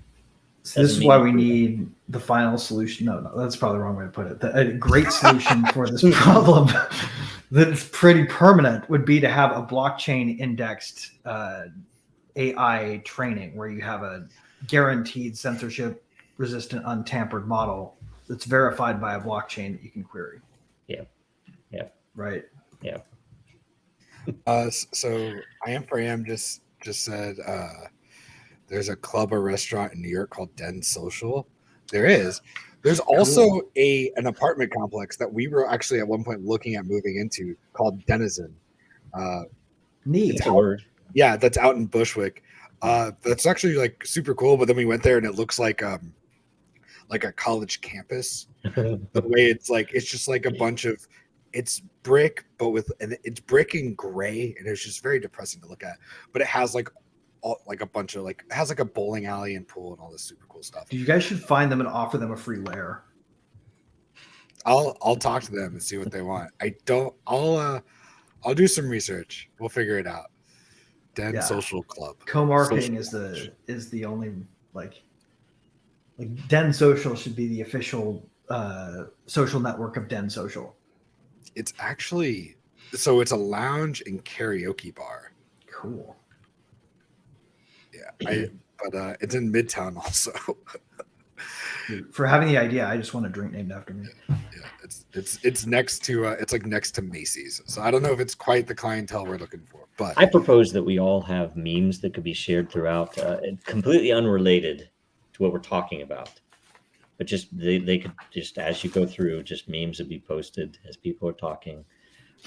So this is why we need the final solution. No, that's probably the wrong way to put it. A great solution for this problem that's pretty permanent would be to have a blockchain indexed AI training, where you have a guaranteed censorship resistant untampered model that's verified by a blockchain that you can query. Yeah. Right. Yeah. So I am for am just said there's a club or restaurant in New York called Den Social. There's also an apartment complex that we were actually at one point looking at moving into called Denizen. Neat. It's a word. Yeah, that's out in Bushwick. That's actually like super cool. But then we went there and it looks like a college campus. The way it's just like a bunch of, it's brick, but it's brick and gray, and it's just very depressing to look at. But it has like a bunch of it has like a bowling alley and pool and all this super cool stuff. You guys should find them and offer them a free lair. I'll talk to them and see what they want. I'll do some research. We'll figure it out. Den Social Club. Co-marketing is the only like Den Social should be the official social network of Den Social. It's actually it's a lounge and karaoke bar. Cool. Yeah, but it's in Midtown also. For having the idea, I just want a drink named after me. Yeah, it's next to it's like next to Macy's. So I don't know if it's quite the clientele we're looking for, but I propose that we all have memes that could be shared throughout, completely unrelated to what we're talking about. But just they could just, as you go through, just memes would be posted as people are talking.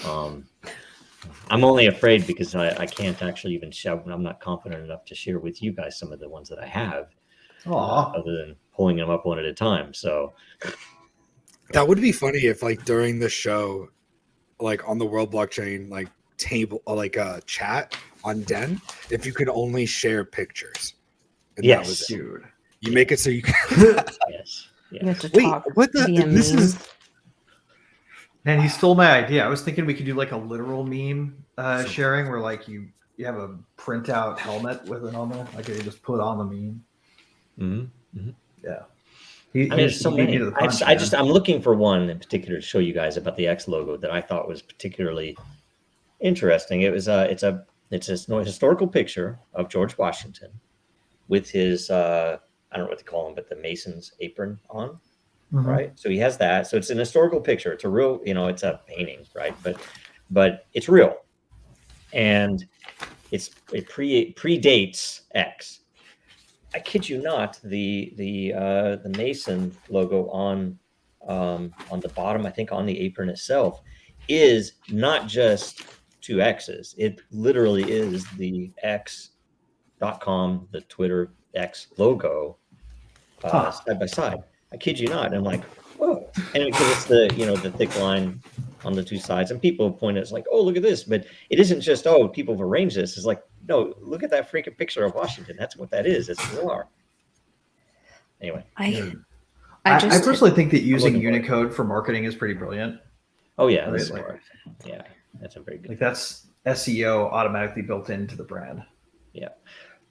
I'm only afraid because I can't actually even shout. I'm not confident enough to share with you guys some of the ones that I have, other than pulling them up one at a time. So that would be funny if like during the show, like on the World Blockchain table, chat on Den, if you could only share pictures. And yes, that was dude. You make it so you can. Yes. You have to Wait, talk what the? via This memes. is. Man, he stole my idea. I was thinking we could do like a literal meme sharing, where like you have a printout helmet with it on there. Like you just put on the meme. Mm-hmm. Yeah. There's so many. I'm looking for one in particular to show you guys about the X logo that I thought was particularly interesting. It was it's a historical picture of George Washington with his I don't know what to call him, but the Mason's apron on. Mm-hmm. Right. So he has that. So it's an historical picture. It's a real, it's a painting, right? But it's real. And it predates X. I kid you not, the Mason logo on the bottom, I think on the apron itself, is not just two X's. It literally is the X.com, the Twitter X logo, side by side. I kid you not. And I'm like, whoa. And because it's the thick line on the two sides, and people point at it's like, oh, look at this. But it isn't just, people have arranged this. It's like, no, look at that freaking picture of Washington. That's what that is. It's bizarre. Anyway. I personally think that using Unicode for marketing is pretty brilliant. Oh yeah. Right? Yeah. That's a very good. Like that's SEO automatically built into the brand. Yeah.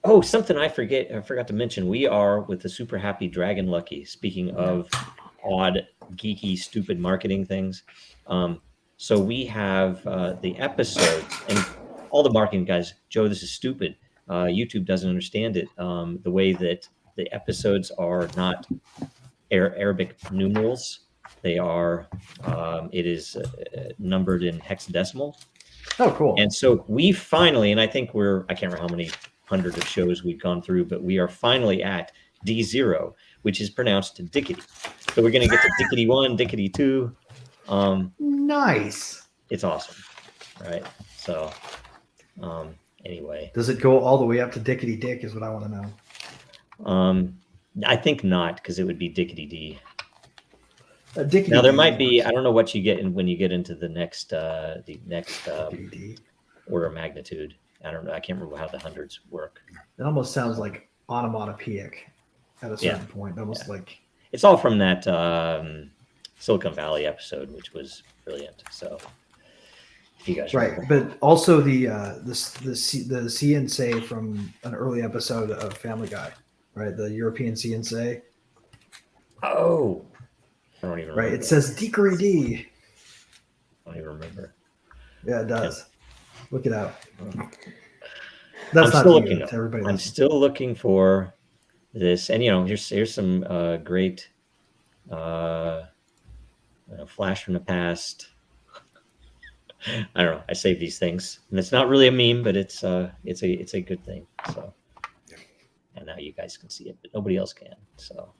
Oh, something I forgot to mention. We are with the Super Happy Dragon Lucky. Speaking of odd, geeky, stupid marketing things. So we have the episodes, and all the marketing guys, Joe, this is stupid. YouTube doesn't understand it. The way that the episodes are not Arabic numerals, they are. It is numbered in hexadecimal. Oh, cool. And so we finally, and I think I can't remember how many hundred of shows we've gone through, but we are finally at D0, which is pronounced Dickety. So we're going to get to Dickety 1, Dickety 2. Nice. It's awesome, right? So anyway. Does it go all the way up to Dickety Dick is what I want to know. I think not, because it would be Dickety D. Dickety Now there D might be, works. I don't know what you get when you get into the next Dickety D. order of magnitude. I don't know. I can't remember how the hundreds work. It almost sounds like onomatopoeic at a certain point. Almost like it's all from that Silicon Valley episode, which was brilliant. So if you guys remember. but also the CNC from an early episode of Family Guy, right? The European CNC. Oh, I don't even remember. Right. It says Dickory D. I don't even remember. Yeah, it does. Look it up. I'm That's not still you, looking. to everybody. I'm listening. still looking for this, and here's some great flash from the past. I don't know. I save these things, and it's not really a meme, but it's a good thing. So, and now you guys can see it, but nobody else can. So,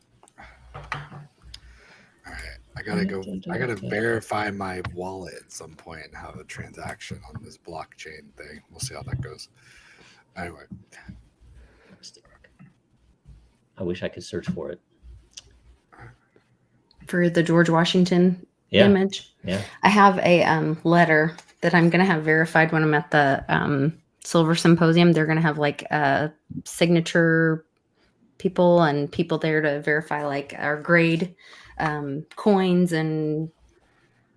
All right, I gotta verify my wallet at some point and have a transaction on this blockchain thing. We'll see how that goes. Anyway, I wish I could search for it. For the George Washington Yeah. image. Yeah. I have a letter that I'm going to have verified when I'm at the Silver Symposium. They're going to have like signature people and people there to verify like our grade coins and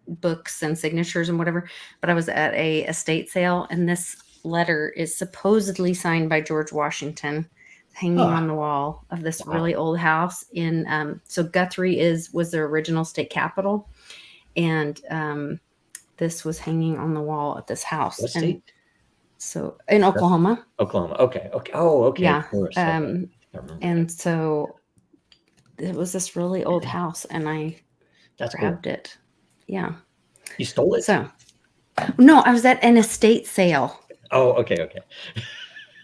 books and signatures and whatever. But I was at a estate sale, and this letter is supposedly signed by George Washington, hanging on the wall of this really old house in so Guthrie was the original state capital, and this was hanging on the wall at this house. What and state? so in Oklahoma. Oklahoma. Okay. Oh, okay. Yeah. Of course. Okay. I remember And that. so it was this really old house, and I That's cool. grabbed it. Yeah. You stole it? So no, I was at an estate sale. Oh, okay.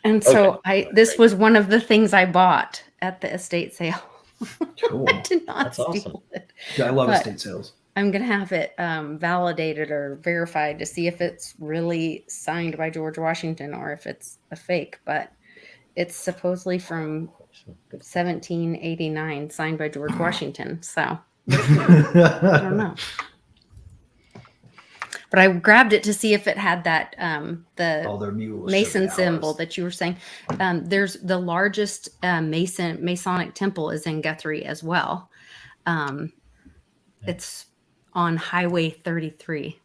And so Okay. this was one of the things I bought at the estate sale. Cool. I did not That's steal awesome. it. Yeah, I love But estate sales. I'm going to have it validated or verified to see if it's really signed by George Washington or if it's a fake. But it's supposedly from 1789, signed by George Washington. So I don't know. But I grabbed it to see if it had that All their mules. Mason symbol that you were saying. There's the largest Masonic temple is in Guthrie as well. It's on Highway 33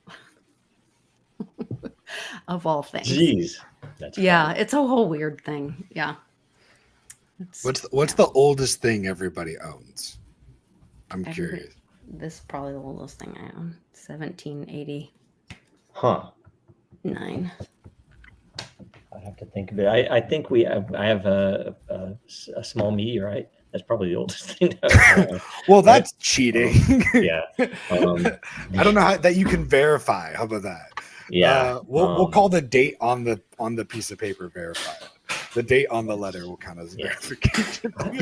of all things. Jeez. That's Yeah, funny. it's a whole weird thing. Yeah. what's the oldest thing everybody owns? I'm curious. This is probably the oldest thing I own. 1789. Huh. I'd have to think of it. I think I have a small meteorite. That's probably the oldest thing to own. Well, that's cheating. Yeah. I don't know how that you can verify. How about that? Yeah. We'll call the date on the piece of paper verified. The date on the letter will count as verification. Yeah.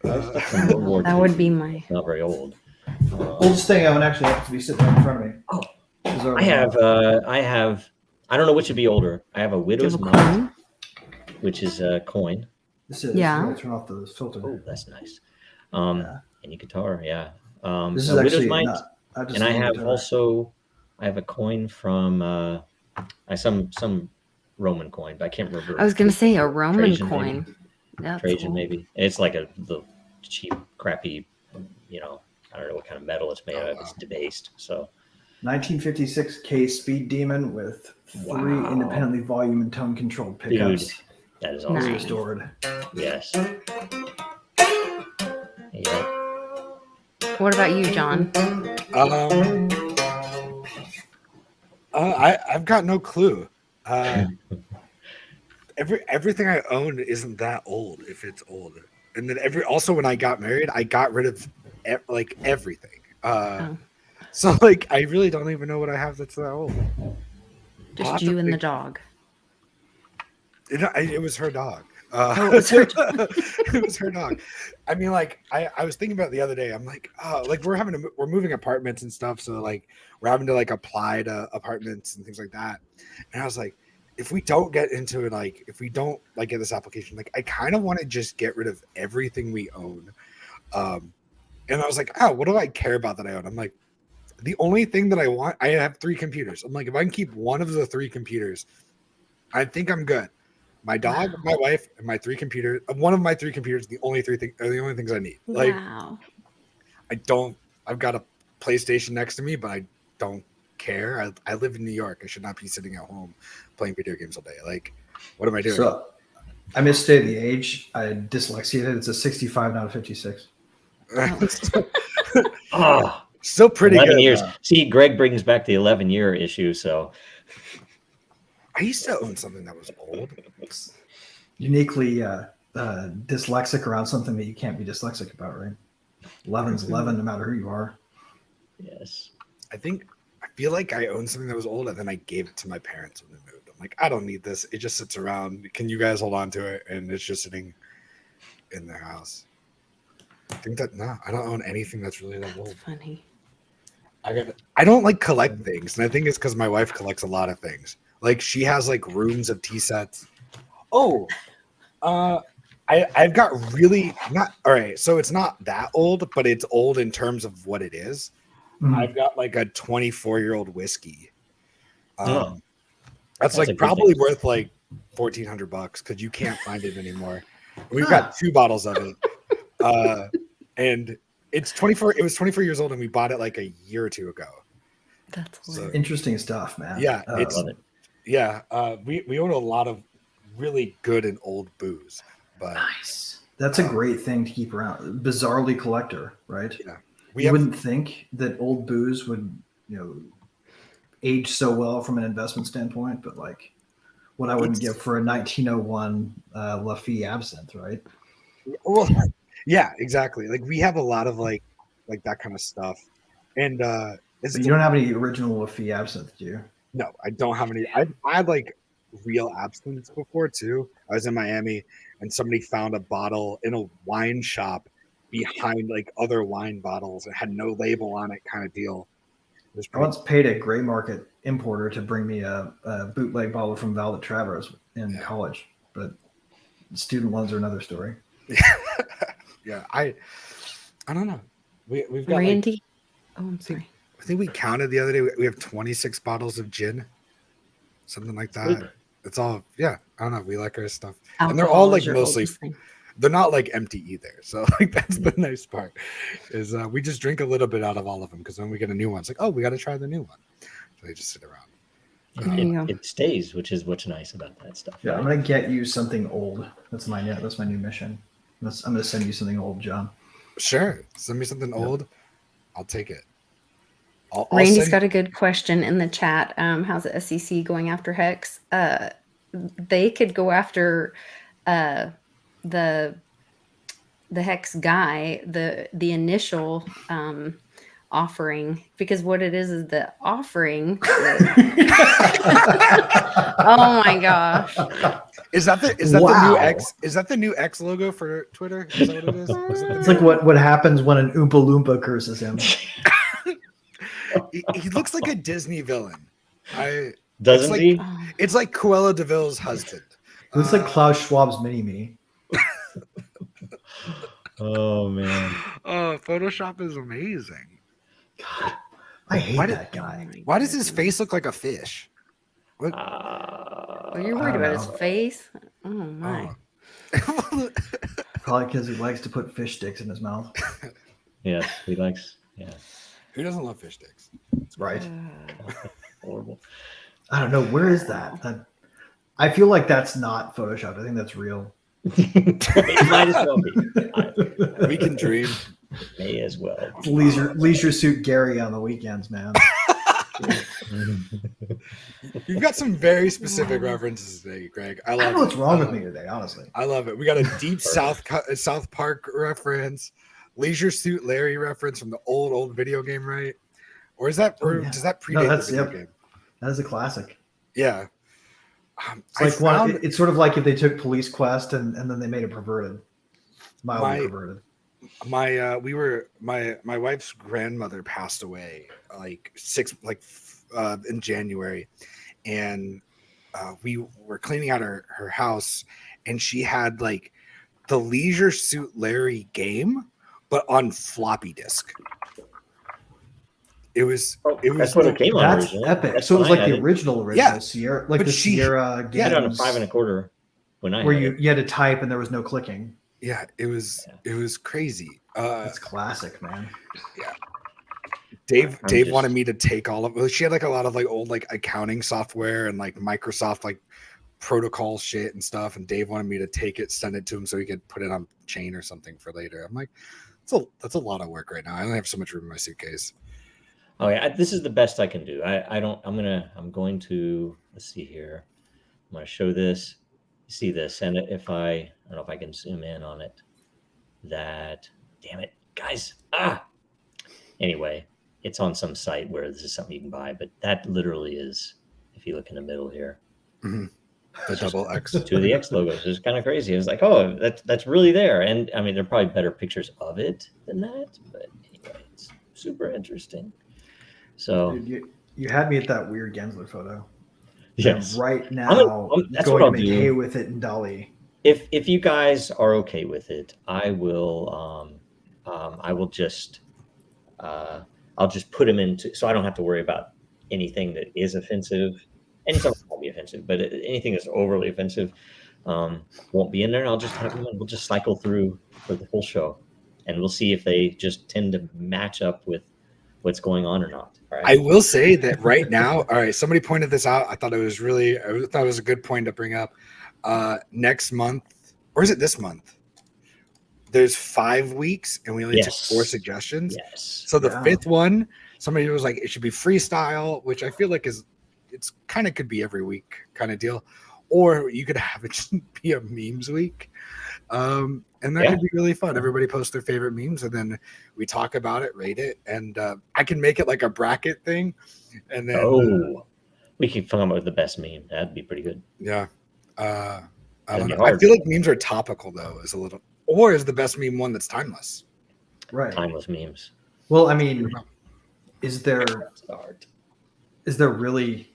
That That would be my. not very old. Oldest thing I would actually have to be sitting right in front of me. Oh, Is over I have. I don't know which would be older. I have a Do you widow's have a mite, coin? which is a coin. This is Yeah. Turn off the filter. Oh, that's nice. Yeah. And a guitar, yeah. This is a widow's actually mite, not. and I have also. I have a coin from some Roman coin, but I can't remember. I was going to say a Roman Trajan, coin. maybe. That's Trajan, cool. maybe. It's like the cheap, crappy. I don't know what kind of metal it's made of. It's debased. So 1956 K Speed Demon with 3 Wow. independently volume and tone controlled pickups. Dude, that is Nice. awesome. Restored. Yes. Yeah. What about you, John? I've got no clue. Uh, everything I own isn't that old if it's old. And then also when I got married, I got rid of like everything. Oh. So like I really don't even know what I have that's that old. I'll have Just to you and the think. dog. It was her dog. Oh, it was her dog. It was her dog. I mean, like I was thinking about it the other day. I'm like, oh, like we're moving apartments and stuff, so like we're having to like apply to apartments and things like that. And I was like, if we don't get into it, like if we don't like get this application, like I kind of want to just get rid of everything we own. And I was like, oh, what do I care about that I own? I'm like, the only thing that I want, I have 3 computers. I'm like, if I can keep one of the 3 computers, I think I'm good. My dog, my wife, and my 3 computers. One of my 3 computers, the only things I need. Like, Wow. I've got a PlayStation next to me, but I don't care. I live in New York. I should not be sitting at home playing video games all day. Like, what am I doing? So I misstated the age. I dyslexiated. It's a 65, not a 56. Oh, Still pretty 11 good. years. See, Greg brings back the 11-year issue. So I used to own something that was old. Uniquely dyslexic around something that you can't be dyslexic about, right? 11's 11, no matter who you are. yes. I feel like I owned something that was old, and then I gave it to my parents when they moved. I'm like, I don't need this. It just sits around. Can you guys hold on to it? And it's just sitting in their house. I think that I don't own anything that's really that old. That's funny. I don't like collect things, and I think it's because my wife collects a lot of things. Like she has like rooms of tea sets. Oh, I've got really not all right. So it's not that old, but it's old in terms of what it is. Mhm. I've got like a 24-year-old whiskey. Oh. That's a like good probably thing. worth like $1,400 because you can't find it anymore. We've got 2 bottles of it, and it's 24. It was 24 years old, and we bought it like a year or 2 ago. That's So, hilarious. Interesting stuff, man. Yeah, I love it. yeah. We own a lot of really good and old booze, but Nice. That's a great thing to keep around. Bizarrely collector, right? Yeah. You wouldn't think that old booze would, age so well from an investment standpoint, but like what I wouldn't give for a 1901 Lafite absinthe, right? Well, yeah, exactly. Like we have a lot of like that kind of stuff, and But you don't have any original Lafite absinthe, do you? no, I don't have any. I had like real absinthe before too. I was in Miami, and somebody found a bottle in a wine shop behind like other wine bottles. It had no label on it, kind of deal. It was I once paid a gray market importer to bring me a bootleg bottle from Val de Travers in college, but student loans are another story. Yeah, I don't know. We've got Randy. Oh, I'm sorry. I think we counted the other day. We have 26 bottles of gin, something like that. Good. It's all I don't know. We like our stuff, and they're all Alcohol like is your mostly. oldest thing. They're not like empty either. So like that's the nice part is we just drink a little bit out of all of them because when we get a new one, it's like, oh, we got to try the new one. So they just sit around. There you go. It stays, which is what's nice about that stuff. Yeah, right? I'm gonna get you something old. That's my new mission. I'm gonna send you something old, John. Sure, send me something old. I'll take it. I'll Randy's send- got a good question in the chat. How's the SEC going after Hex? They could go after the Hex guy, the initial offering, because what it is the offering. Oh my gosh. Is that the new X? Is that the new X logo for Twitter? Is that what it is? It's like what happens when an Oompa Loompa curses him. He looks like a Disney villain. Doesn't like- he? It's like Cruella DeVille's husband. It looks like Klaus Schwab's mini-me. Oh man. Photoshop is amazing. God, I hate Why that guy. Why does his face look like a fish? Well, you're worried I don't about his know. face? Oh my. Probably because he likes to put fish sticks in his mouth. Yes, he likes. Yeah, Who doesn't love fish sticks? Right. horrible. I don't know. Where is that? I feel like that's not Photoshopped. I think that's real. It might as well be. We can dream. May as well. Leisure suit Gary on the weekends, man. You've got some very specific references today, Greg. I I love don't know what's it. wrong with me today, honestly. I love it. We got a deep South Park reference, Leisure Suit Larry reference from the old video game, right? Or is that, or yeah. does that No, predate that's the video yep. game? That is a classic. Yeah. It's like it's sort of like if they took Police Quest and then they made it perverted, mildly perverted. My wife's grandmother passed away in January, and we were cleaning out her house, and she had like the Leisure Suit Larry game, but on floppy disk. It was That's what it came on. That's originally. epic. That's So it was when like I the had it. original Sierra, like but the Sierra I games. had it on a 5 1/4 when I where had you had to type and there was no clicking. Yeah, it was crazy. It's classic, man. Yeah. Dave wanted me to take all of. She had like a lot of like old like accounting software and like Microsoft like protocol shit and stuff, and Dave wanted me to take it, send it to him so he could put it on chain or something for later. I'm like, that's a lot of work right now. I only have so much room in my suitcase. Oh yeah, this is the best I can do. I'm going to let's see here. I'm going to show this. See this, and if I don't know if I can zoom in on it. That damn it, guys. Anyway, it's on some site where this is something you can buy, but that literally is, if you look in the middle here, the double X to the X logos. It's kind of crazy. It's like, oh, that's really there, and I mean, there are probably better pictures of it than that, but anyway, it's super interesting. So Dude, you had me at that weird Gensler photo. yes, and right now that's going what I'll to make do. hay with it in Dolly. If you guys are okay with it, I will just I'll just put them into, so I don't have to worry about anything that is offensive. And some won't be offensive, but anything that's overly offensive won't be in there. And I'll just have them, and we'll just cycle through for the whole show, and we'll see if they just tend to match up with what's going on or not. All right? I will say that right now, all right, somebody pointed this out. I thought it was a good point to bring up. Next month, or is it this month? There's 5 weeks, and we only took 4 suggestions. Yes. So the 5th one, somebody was like, it should be freestyle, which I feel like it's kind of could be every week kind of deal, or you could have it just be a memes week, and that could be really fun. Everybody posts their favorite memes, and then we talk about it, rate it, and I can make it like a bracket thing, and then we can come up with the best meme. That'd be pretty good. Yeah. I don't know. I feel like memes are topical though, or is the best meme one that's timeless? Right. Timeless memes. Well, I mean, is there really,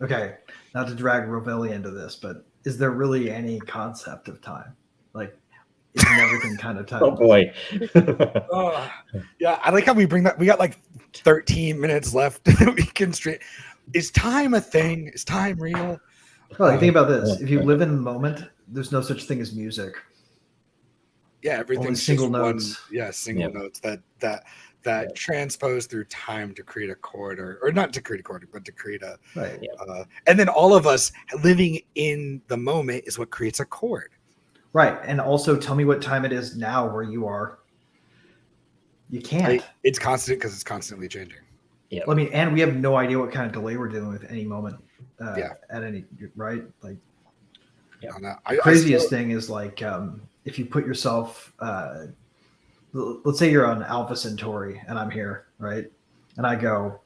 okay, not to drag Rovelli into this, but is there really any concept of time? Like, isn't everything kind of timeless? Oh boy. Yeah, I like how we bring that. We got like 13 minutes left. We can straight. Is time a thing? Is time real? Well, think about this. If you live in the moment, there's no such thing as music. Yeah, everything's single notes. Single notes that transpose through time to create a chord, or not to create a chord, but to create a right. And then all of us living in the moment is what creates a chord. Right, and also tell me what time it is now where you are. You can't. It's constant because it's constantly changing. Yeah. Well, I mean, and we have no idea what kind of delay we're dealing with at any moment. At any right, like. Yeah. The craziest thing is like if you put yourself, let's say you're on Alpha Centauri and I'm here, right? And I go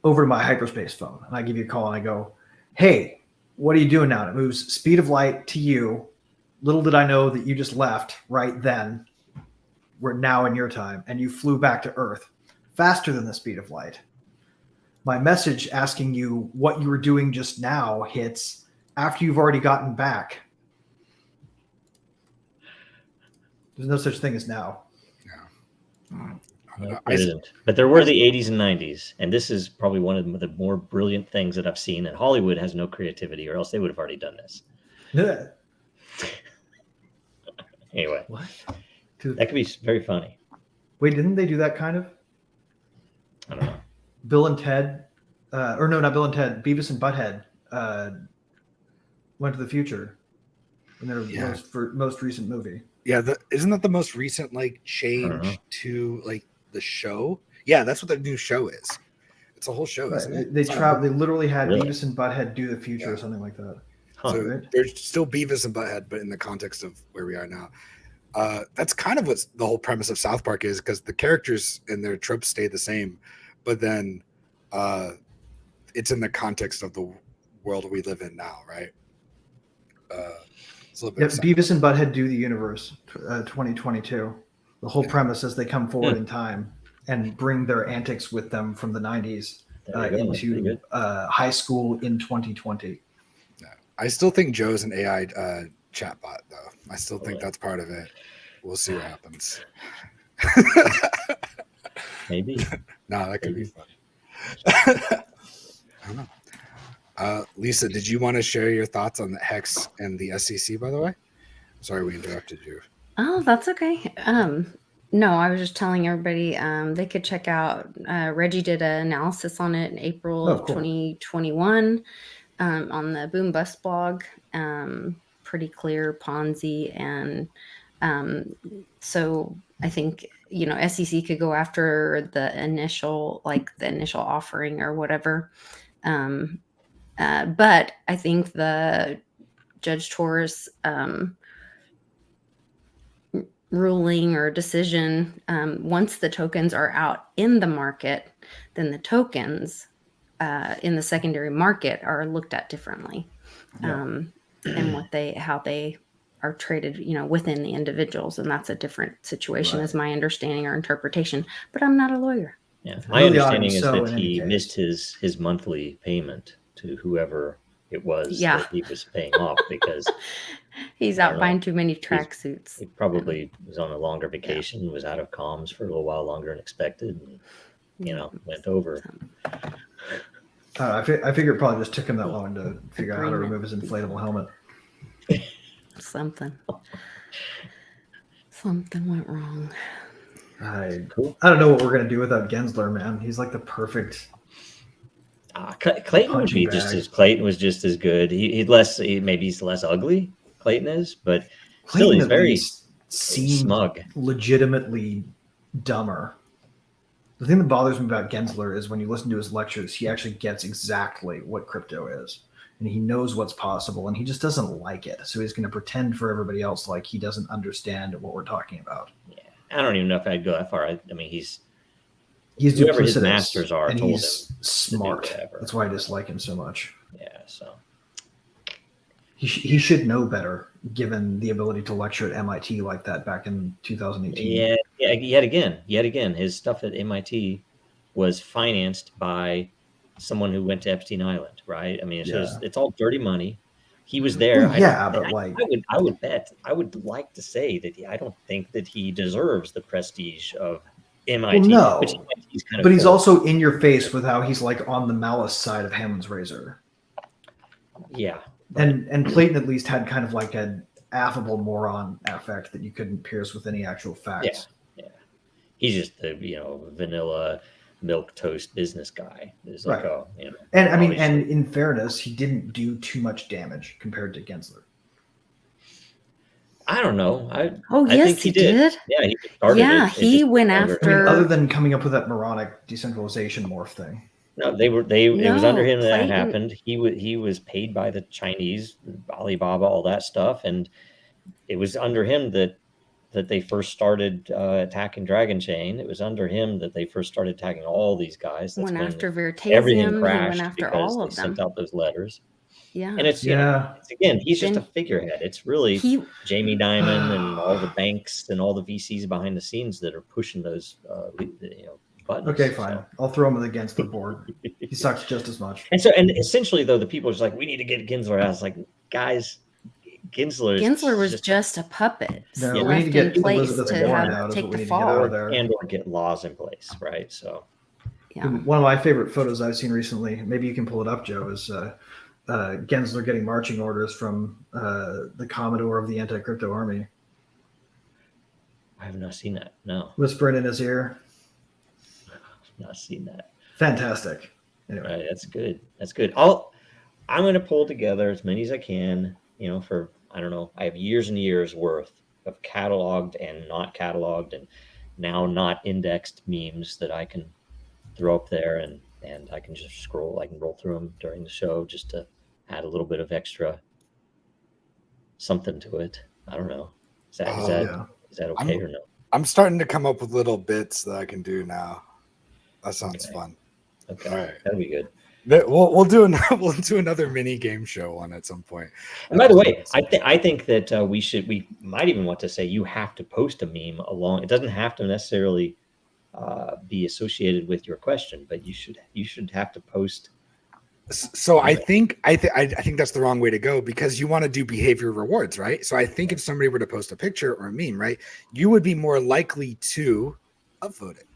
over to my hyperspace phone and I give you a call and I go, hey, what are you doing now? And it moves speed of light to you. Little did I know that you just left right then. We're now in your time and you flew back to Earth faster than the speed of light. My message asking you what you were doing just now hits after you've already gotten back. There's no such thing as now. No, it isn't. But there were the 80s and 90s, and this is probably one of the more brilliant things that I've seen. And Hollywood has no creativity, or else they would have already done this. Yeah. Anyway, what? That could be very funny. Wait, didn't they do that kind of? I don't know. Bill and Ted, or no, not Bill and Ted. Beavis and Butthead went to the future in their most recent movie. Yeah, isn't that the most recent like change to like the show? Yeah, that's what the new show is. It's a whole show, Right. isn't it? They literally had Really? Beavis and Butthead do the future Yeah. or something like that. Huh. So Right. there's still Beavis and Butthead, but in the context of where we are now. That's kind of what the whole premise of South Park is, because the characters and their tropes stay the same, but then it's in the context of the world we live in now, right? It's a little bit Yep, Beavis and Butthead do the universe 2022. The whole premise is they come forward in time and bring their antics with them from the 90s There you go. That's pretty into good. high school in 2020. I still think Joe's an AI chatbot, though. I still think that's part of it. We'll see what happens. Maybe. No, that could be fun. I don't know. Lisa, did you want to share your thoughts on the Hex and the SEC, by the way? Sorry we interrupted you. Oh, that's okay. No, I was just telling everybody they could check out. Reggie did an analysis on it in April Oh, of cool. 2021 on the Boom Bust blog. Pretty clear Ponzi, and so I think SEC could go after the initial offering or whatever. But I think the Judge Torres ruling or decision, once the tokens are out in the market, then the tokens in the secondary market are looked at differently, and how they are traded, within the individuals, and that's a different situation, is my understanding or interpretation. But I'm not a lawyer. Yeah, my understanding is that he missed his monthly payment to whoever it was that he was paying off, because he's out buying too many tracksuits. He probably was on a longer vacation, was out of comms for a little while longer than expected, and went over. I figure it probably just took him that long to figure out how to remove his inflatable helmet. Something went wrong. I don't know what we're gonna do without Gensler, man. He's like the perfect. Clayton would be Clayton was just as good. Maybe he's less ugly. Clayton is, but Clayton still he's very smug, legitimately dumber. The thing that bothers me about Gensler is when you listen to his lectures, he actually gets exactly what crypto is, and he knows what's possible, and he just doesn't like it. So he's going to pretend for everybody else like he doesn't understand what we're talking about. Yeah, I don't even know if I'd go that far. I mean, he's whoever his masters are, and told he's him smart. That's why I dislike him so much. Yeah, so he should know better, given the ability to lecture at MIT like that back in 2018. Yeah. Yet again, his stuff at MIT was financed by someone who went to Epstein Island, right? I mean, it's all dirty money. He was there. I would like to say that I don't think that he deserves the prestige of MIT. Well, no, but he's also in your face with how he's like on the malice side of Hammond's razor. Yeah. And Clayton at least had kind of like an affable moron affect that you couldn't pierce with any actual facts. Yeah. He's just the vanilla milk toast business guy. It's like, and I mean, and in fairness, he didn't do too much damage compared to Gensler. I don't know. I yes, think he did. Yeah, he started yeah, he went after. I mean, other than coming up with that moronic decentralization morph thing. No, it was under him that happened. He was paid by the Chinese, Alibaba, all that stuff, and it was under him that they first started attacking Dragon Chain. It was under him that they first started attacking all these guys. Went after Veritasium. Everything crashed. Went after all of them. Sent out those letters. Yeah, and it's again, he's just a figurehead. It's really Jamie Dimon and all the banks and all the VCs behind the scenes that are pushing those buttons. Okay, fine. So. I'll throw him against the board. He sucks just as much. And essentially, though, the people are just like, we need to get Gensler out. It's like, guys, Gensler was just a puppet. No, we need to get Elizabeth Warren out. Take the fall, or get laws in place, right? So, one of my favorite photos I've seen recently, maybe you can pull it up, Joe, is Gensler getting marching orders from the Commodore of the anti-crypto army. I have not seen that. No, whispering in his ear. Not seen that. Fantastic. Anyway, right, that's good. That's good. I'm going to pull together as many as I can. For I don't know. I have years and years worth of cataloged and not cataloged, and now not indexed memes that I can throw up there, and and I can just scroll. I can roll through them during the show just to add a little bit of extra something to it. I don't know. Is that Oh, is that okay or no? I'm starting to come up with little bits that I can do now. That sounds Okay. fun. Okay, All right. that'll be good. We'll do another mini game show one at some point. And by the way, I think that we might even want to say you have to post a meme along. It doesn't have to necessarily be associated with your question, but you should have to post. So I think that's the wrong way to go, because you want to do behavior rewards, right? So I think if somebody were to post a picture or a meme, right, you would be more likely to upvote it.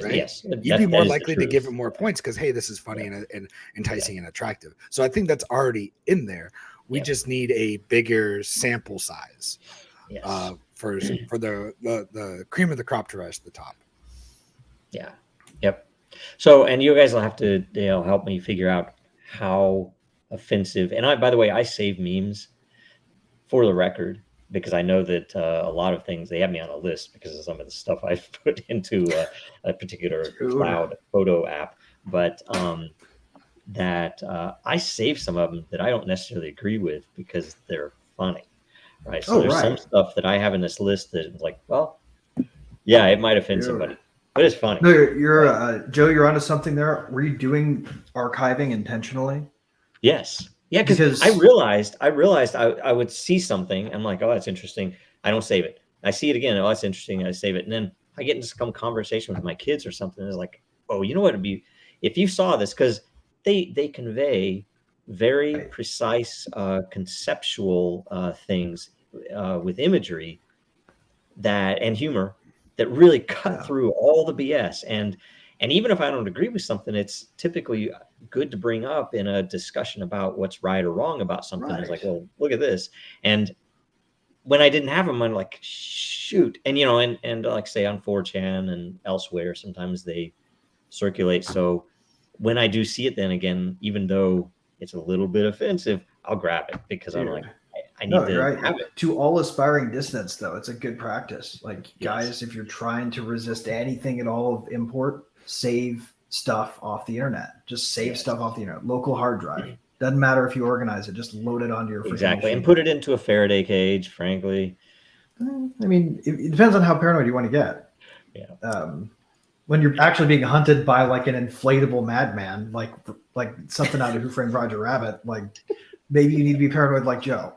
Right? Yes, you'd be more likely to give it more points because, hey, this is funny and enticing and attractive. So I think that's already in there. We just need a bigger sample size for the cream of the crop to rise to the top. Yeah. Yep. So, and you guys will have to help me figure out how offensive. And by the way, I save memes for the record, because I know that a lot of things, they have me on a list because of some of the stuff I've put into a particular cloud photo app. But that I save some of them that I don't necessarily agree with because they're funny, right? So there's some stuff that I have in this list that is like, well, yeah, it might offend somebody, but it's funny. No, you're Joe, you're onto something there. Were you doing archiving intentionally? Yes. Yeah, because I realized I would see something. I'm like, oh, that's interesting. I don't save it. I see it again. Oh, that's interesting. I save it. And then I get into some conversation with my kids or something. It's like, oh, you know what it'd be if you saw this, because they convey very precise conceptual things with imagery and humor that really cut through all the BS. And even if I don't agree with something, it's typically good to bring up in a discussion about what's right or wrong about something. It's like, well, look at this. And when I didn't have them, I'm like, shoot. And, and like say on 4chan and elsewhere, sometimes they circulate. So when I do see it then again, even though it's a little bit offensive, I'll grab it because I'm like, I need to have it. To all aspiring dissidents, though, it's a good practice. Like, guys, if you're trying to resist anything at all of import, save stuff off the internet. Just save stuff off the internet. Local hard drive. Doesn't matter if you organize it. Just load it onto your exactly machine. And put it into a Faraday cage. Frankly, I mean, it depends on how paranoid you want to get. Yeah. When you're actually being hunted by like an inflatable madman, like something out of Who Framed Roger Rabbit, like maybe you need to be paranoid like Joe.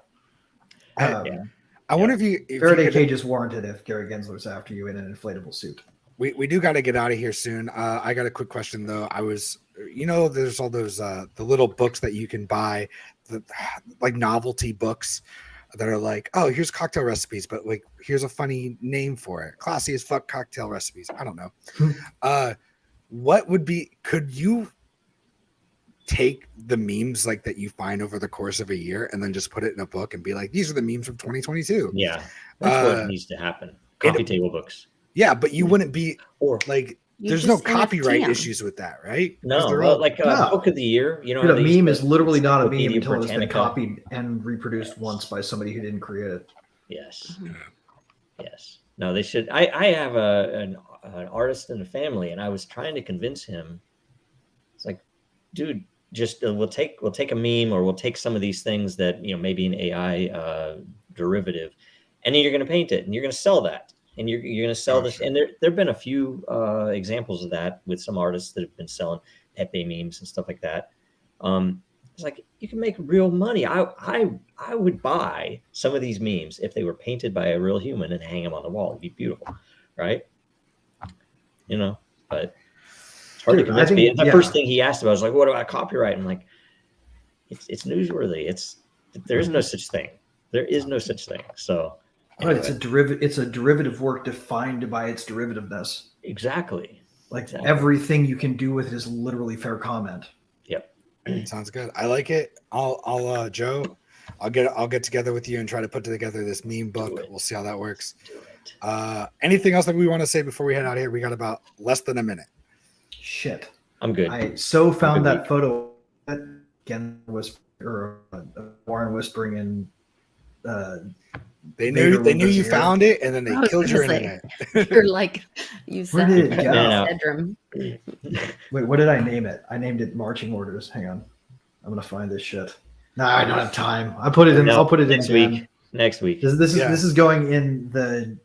I wonder if Faraday cage is warranted if Gary Gensler's after you in an inflatable suit. We do got to get out of here soon. I got a quick question though. I was, there's all those the little books that you can buy, like novelty books that are like, oh, here's cocktail recipes, but like here's a funny name for it. Classy as fuck cocktail recipes. I don't know. Could you take the memes like that you find over the course of a year and then just put it in a book and be like, these are the memes from 2022? Yeah, that's what needs to happen. Coffee table books. Yeah, but you wouldn't be like. There's no copyright issues with that, right? No, book of the year. A meme is literally not a meme until it's been copied and reproduced once by somebody who didn't create it. Yes. Yes. No, they should. I have an artist in the family, and I was trying to convince him. It's like, dude, just we'll take a meme, or we'll take some of these things that maybe an AI derivative, and then you're going to paint it, and you're going to sell that. And you're going to sell this. Sure. And there have been a few examples of that with some artists that have been selling Pepe memes and stuff like that. It's like, you can make real money. I would buy some of these memes if they were painted by a real human and hang them on the wall. It'd be beautiful, right? But it's hard to convince me. The first thing he asked about was like, what about copyright? I'm like, it's newsworthy. There is no such thing. There is no such thing. So. Right, it's a derivative work defined by its derivativeness. Exactly. Everything you can do with it is literally fair comment. Yep. Sounds good. I like it. I'll Joe, I'll get together with you and try to put together this meme book. We'll see how that works. Anything else that we want to say before we head out of here? We got about less than a minute. Shit. I'm good. I found that photo again, Warren whispering in They Vader knew was you here. found it, and then they I was killed your gonna say, internet. You're like, you Where said did it go? bedroom. Wait, what did I name it? I named it marching orders. Hang on, I'm gonna find this shit. Nah, I don't have time. I put it in. No, I'll put it next in week. again. Next week. This Yeah. is going in the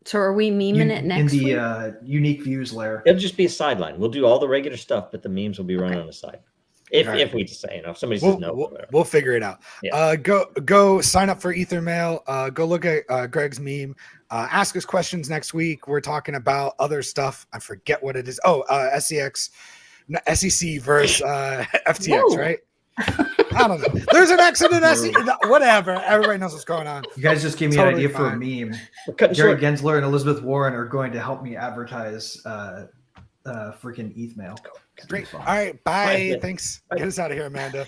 So are we memeing it next in the week? unique views layer. It'll just be a sideline. We'll do all the regular stuff, but the memes will be running on the side. If All right. if we just say, if somebody says no, whatever. We'll figure it out. Yeah. Go sign up for Ethermail. Go look at Greg's meme. Ask us questions next week. We're talking about other stuff. I forget what it is. SEC versus FTX, Whoa. right? I don't know. There's an accident in SEC. Whatever. Everybody knows what's going on. You guys just gave me Totally an idea for a fine. meme. We're cutting Gary short. Gensler and Elizabeth Warren are going to help me advertise freaking ETH mail. Great. All right. Bye. Bye. Thanks. Bye. Get us out of here, Amanda.